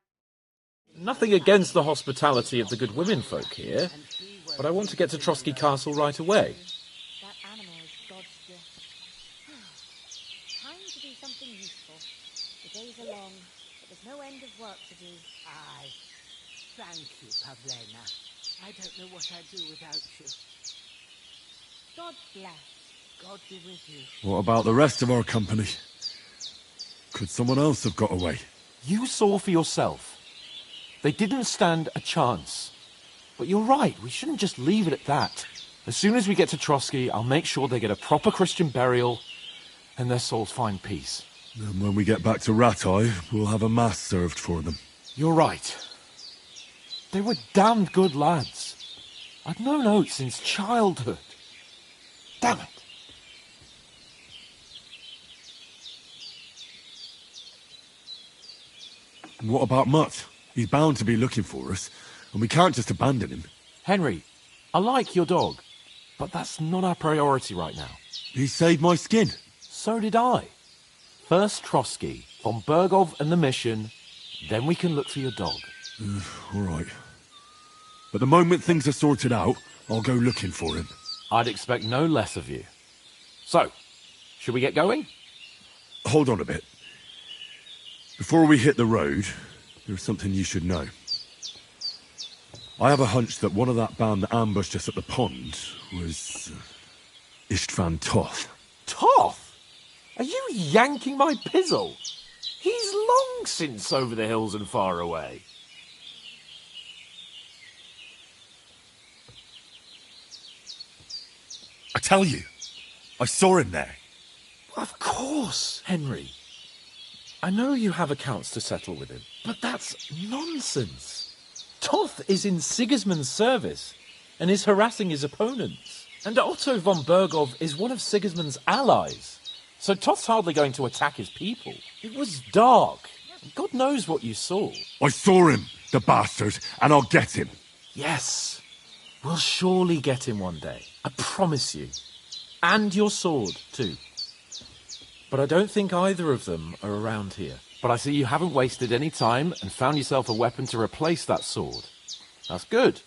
Nothing against the hospitality of the good women folk here, but I want to get to Trotsky Castle right away. That animal is God's gift. Time to do something useful. The days are long, but there's no end of work to do. aye. Thank you, Pavlena. I don't know what I'd do without you. God bless. God be with you. What about the rest of our company? Could someone else have got away? You saw for yourself. They didn't stand a chance. But you're right, we shouldn't just leave it at that. As soon as we get to Trotsky, I'll make sure they get a proper Christian burial and their souls find peace. And when we get back to Ratai, we'll have a mass served for them. You're right. They were damned good lads. I've known Oates since childhood. Damn it. What about Mutt? He's bound to be looking for us, and we can't just abandon him. Henry, I like your dog, but that's not our priority right now. He saved my skin. So did I. First Trotsky, von Bergov and the mission, then we can look for your dog. All right. But the moment things are sorted out, I'll go looking for him. I'd expect no less of you. So, should we get going? Hold on a bit. Before we hit the road, there's something you should know. I have a hunch that one of that band that ambushed us at the pond was Istvan Toth. Toth? Are you yanking my pizzle? He's long since over the hills and far away. I tell you, I saw him there. Of course, Henry. I know you have accounts to settle with him, but that's nonsense. Toth is in Sigismund's service and is harassing his opponents. And Otto von Bergov is one of Sigismund's allies. So Toth's hardly going to attack his people. It was dark. God knows what you saw. I saw him, the bastard, and I'll get him. Yes. We'll surely get him one day. I promise you. And your sword, too. But I don't think either of them are around here. But I see you haven't wasted any time and found yourself a weapon to replace that sword. That's good.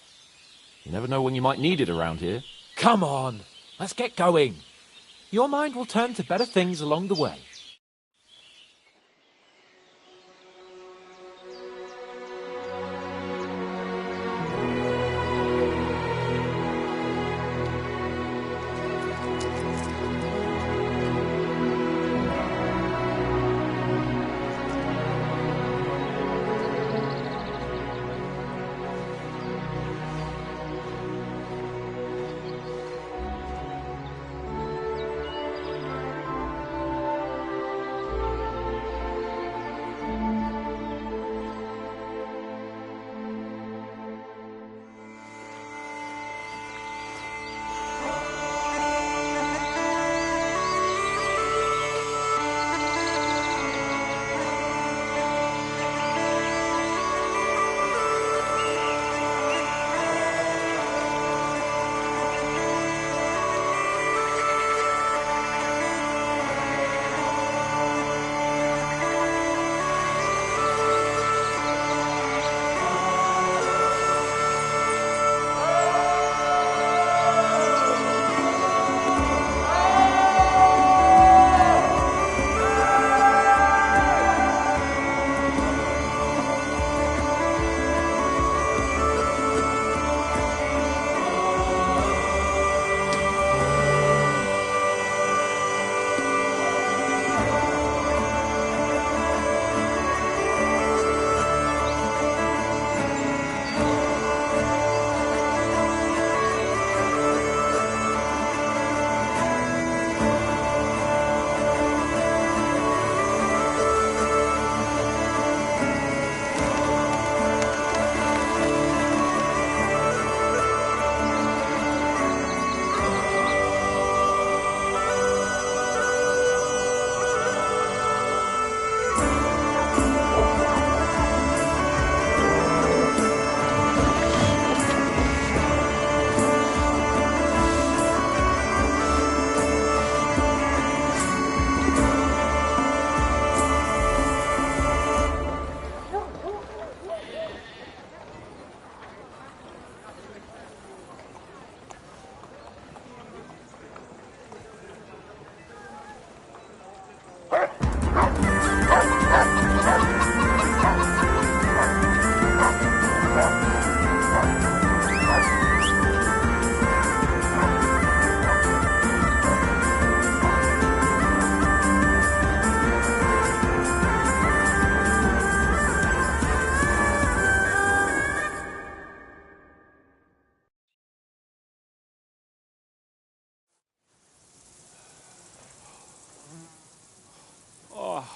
You never know when you might need it around here. Come on, let's get going. Your mind will turn to better things along the way.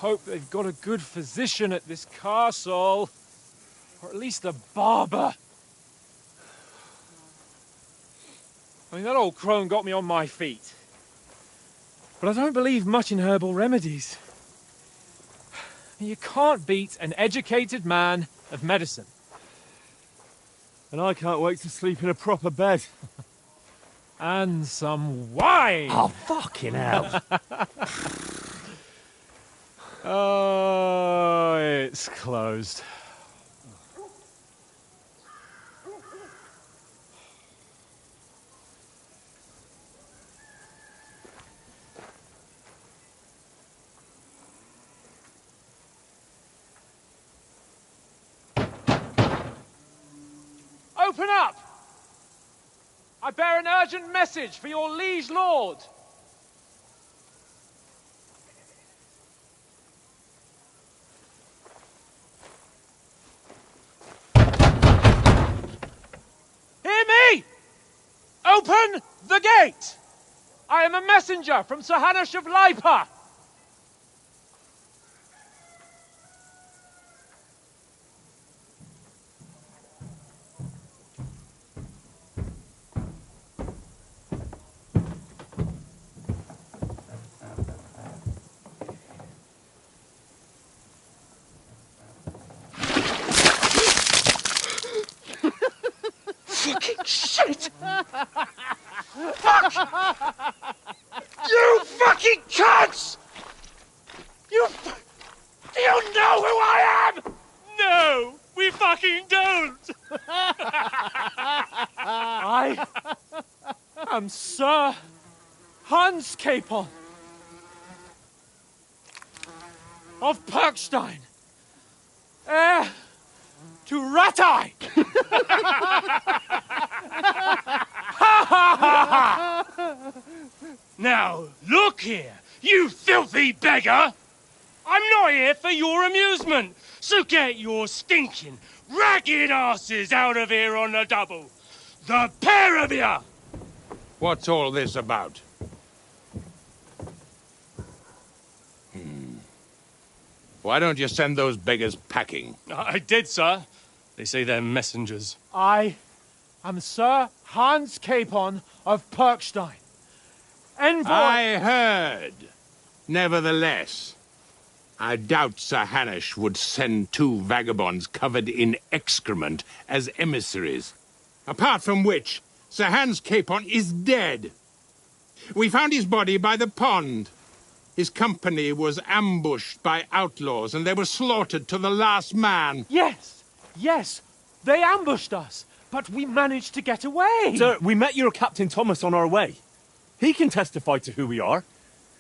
hope they've got a good physician at this castle. Or at least a barber. I mean, that old crone got me on my feet. But I don't believe much in herbal remedies. You can't beat an educated man of medicine. And I can't wait to sleep in a proper bed. And some wine! Oh, fucking hell. Oh, it's closed. Open up! I bear an urgent message for your liege lord. Hear me! Open the gate! I am a messenger from Sir Hanush of Lipa. Fucking shit! Fuck! You fucking cunts! Do you know who I am? No, we fucking don't! I am Sir Hans Capon of Perkstein, heir to Ratai! Now, look here, you filthy beggar! I'm not here for your amusement, so get your stinking, ragged asses out of here on the double. The pair of you! What's all this about? Why don't you send those beggars packing? I did, sir. They say they're messengers. I am Sir Hans Capon of Perkstein. Envoy... I heard. Nevertheless, I doubt Sir Hanush would send two vagabonds covered in excrement as emissaries. Apart from which, Sir Hans Capon is dead. We found his body by the pond. His company was ambushed by outlaws, and they were slaughtered to the last man. Yes, yes, they ambushed us, but we managed to get away. Sir, we met your Captain Thomas on our way. He can testify to who we are.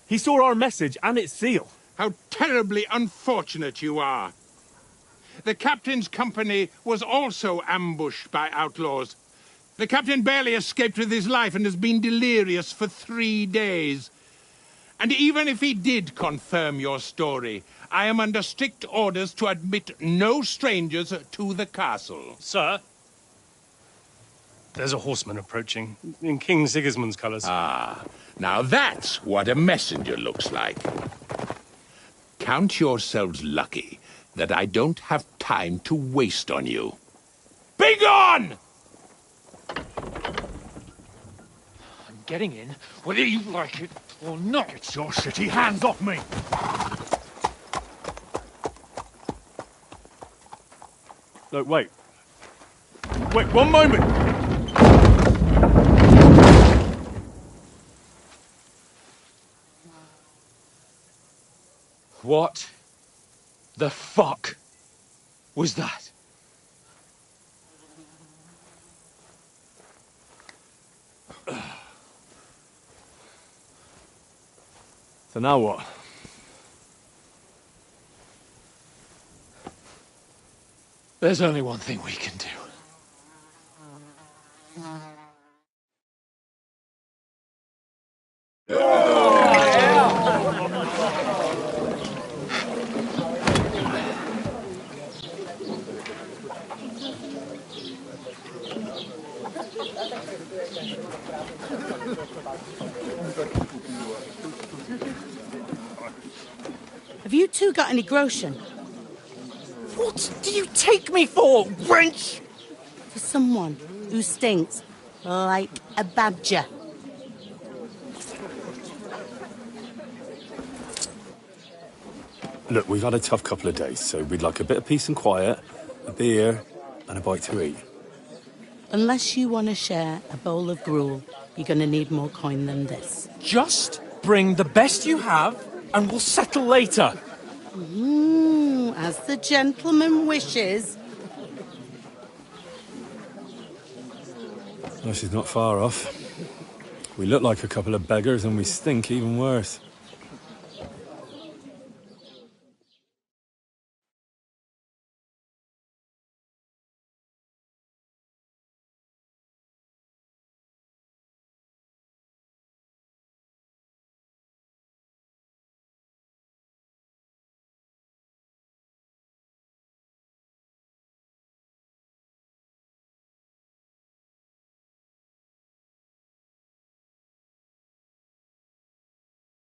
He saw our message and its seal. How terribly unfortunate you are. The captain's company was also ambushed by outlaws. The captain barely escaped with his life and has been delirious for 3 days. And even if he did confirm your story, I am under strict orders to admit no strangers to the castle. Sir? There's a horseman approaching, in King Sigismund's colours. Ah, now that's what a messenger looks like. Count yourselves lucky that I don't have time to waste on you. Be gone! I'm getting in, whether you like it or not. Get your shitty hands off me! Look, wait. Wait, one moment! What the fuck was that? So now what? There's only one thing we can do. two got any groschen? What do you take me for, wench? For someone who stinks like a badger. Look, we've had a tough couple of days, so we'd like a bit of peace and quiet, a beer, and a bite to eat. Unless you want to share a bowl of gruel, you're going to need more coin than this. Just bring the best you have, and we'll settle later. As the gentleman wishes. Well, she's not far off. We look like a couple of beggars, and we stink even worse.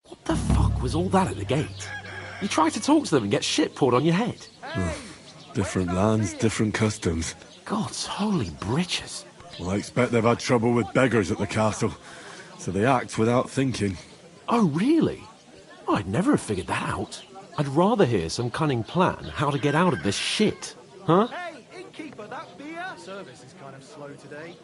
What the fuck was all that at the gate? You try to talk to them and get shit poured on your head. Different lands, different customs. God's holy britches. Well, I expect they've had trouble with beggars at the castle, so they act without thinking. Oh, really? Oh, I'd never have figured that out. I'd rather hear some cunning plan how to get out of this shit. Huh? Hey, innkeeper, that beer? Service is kind of slow today.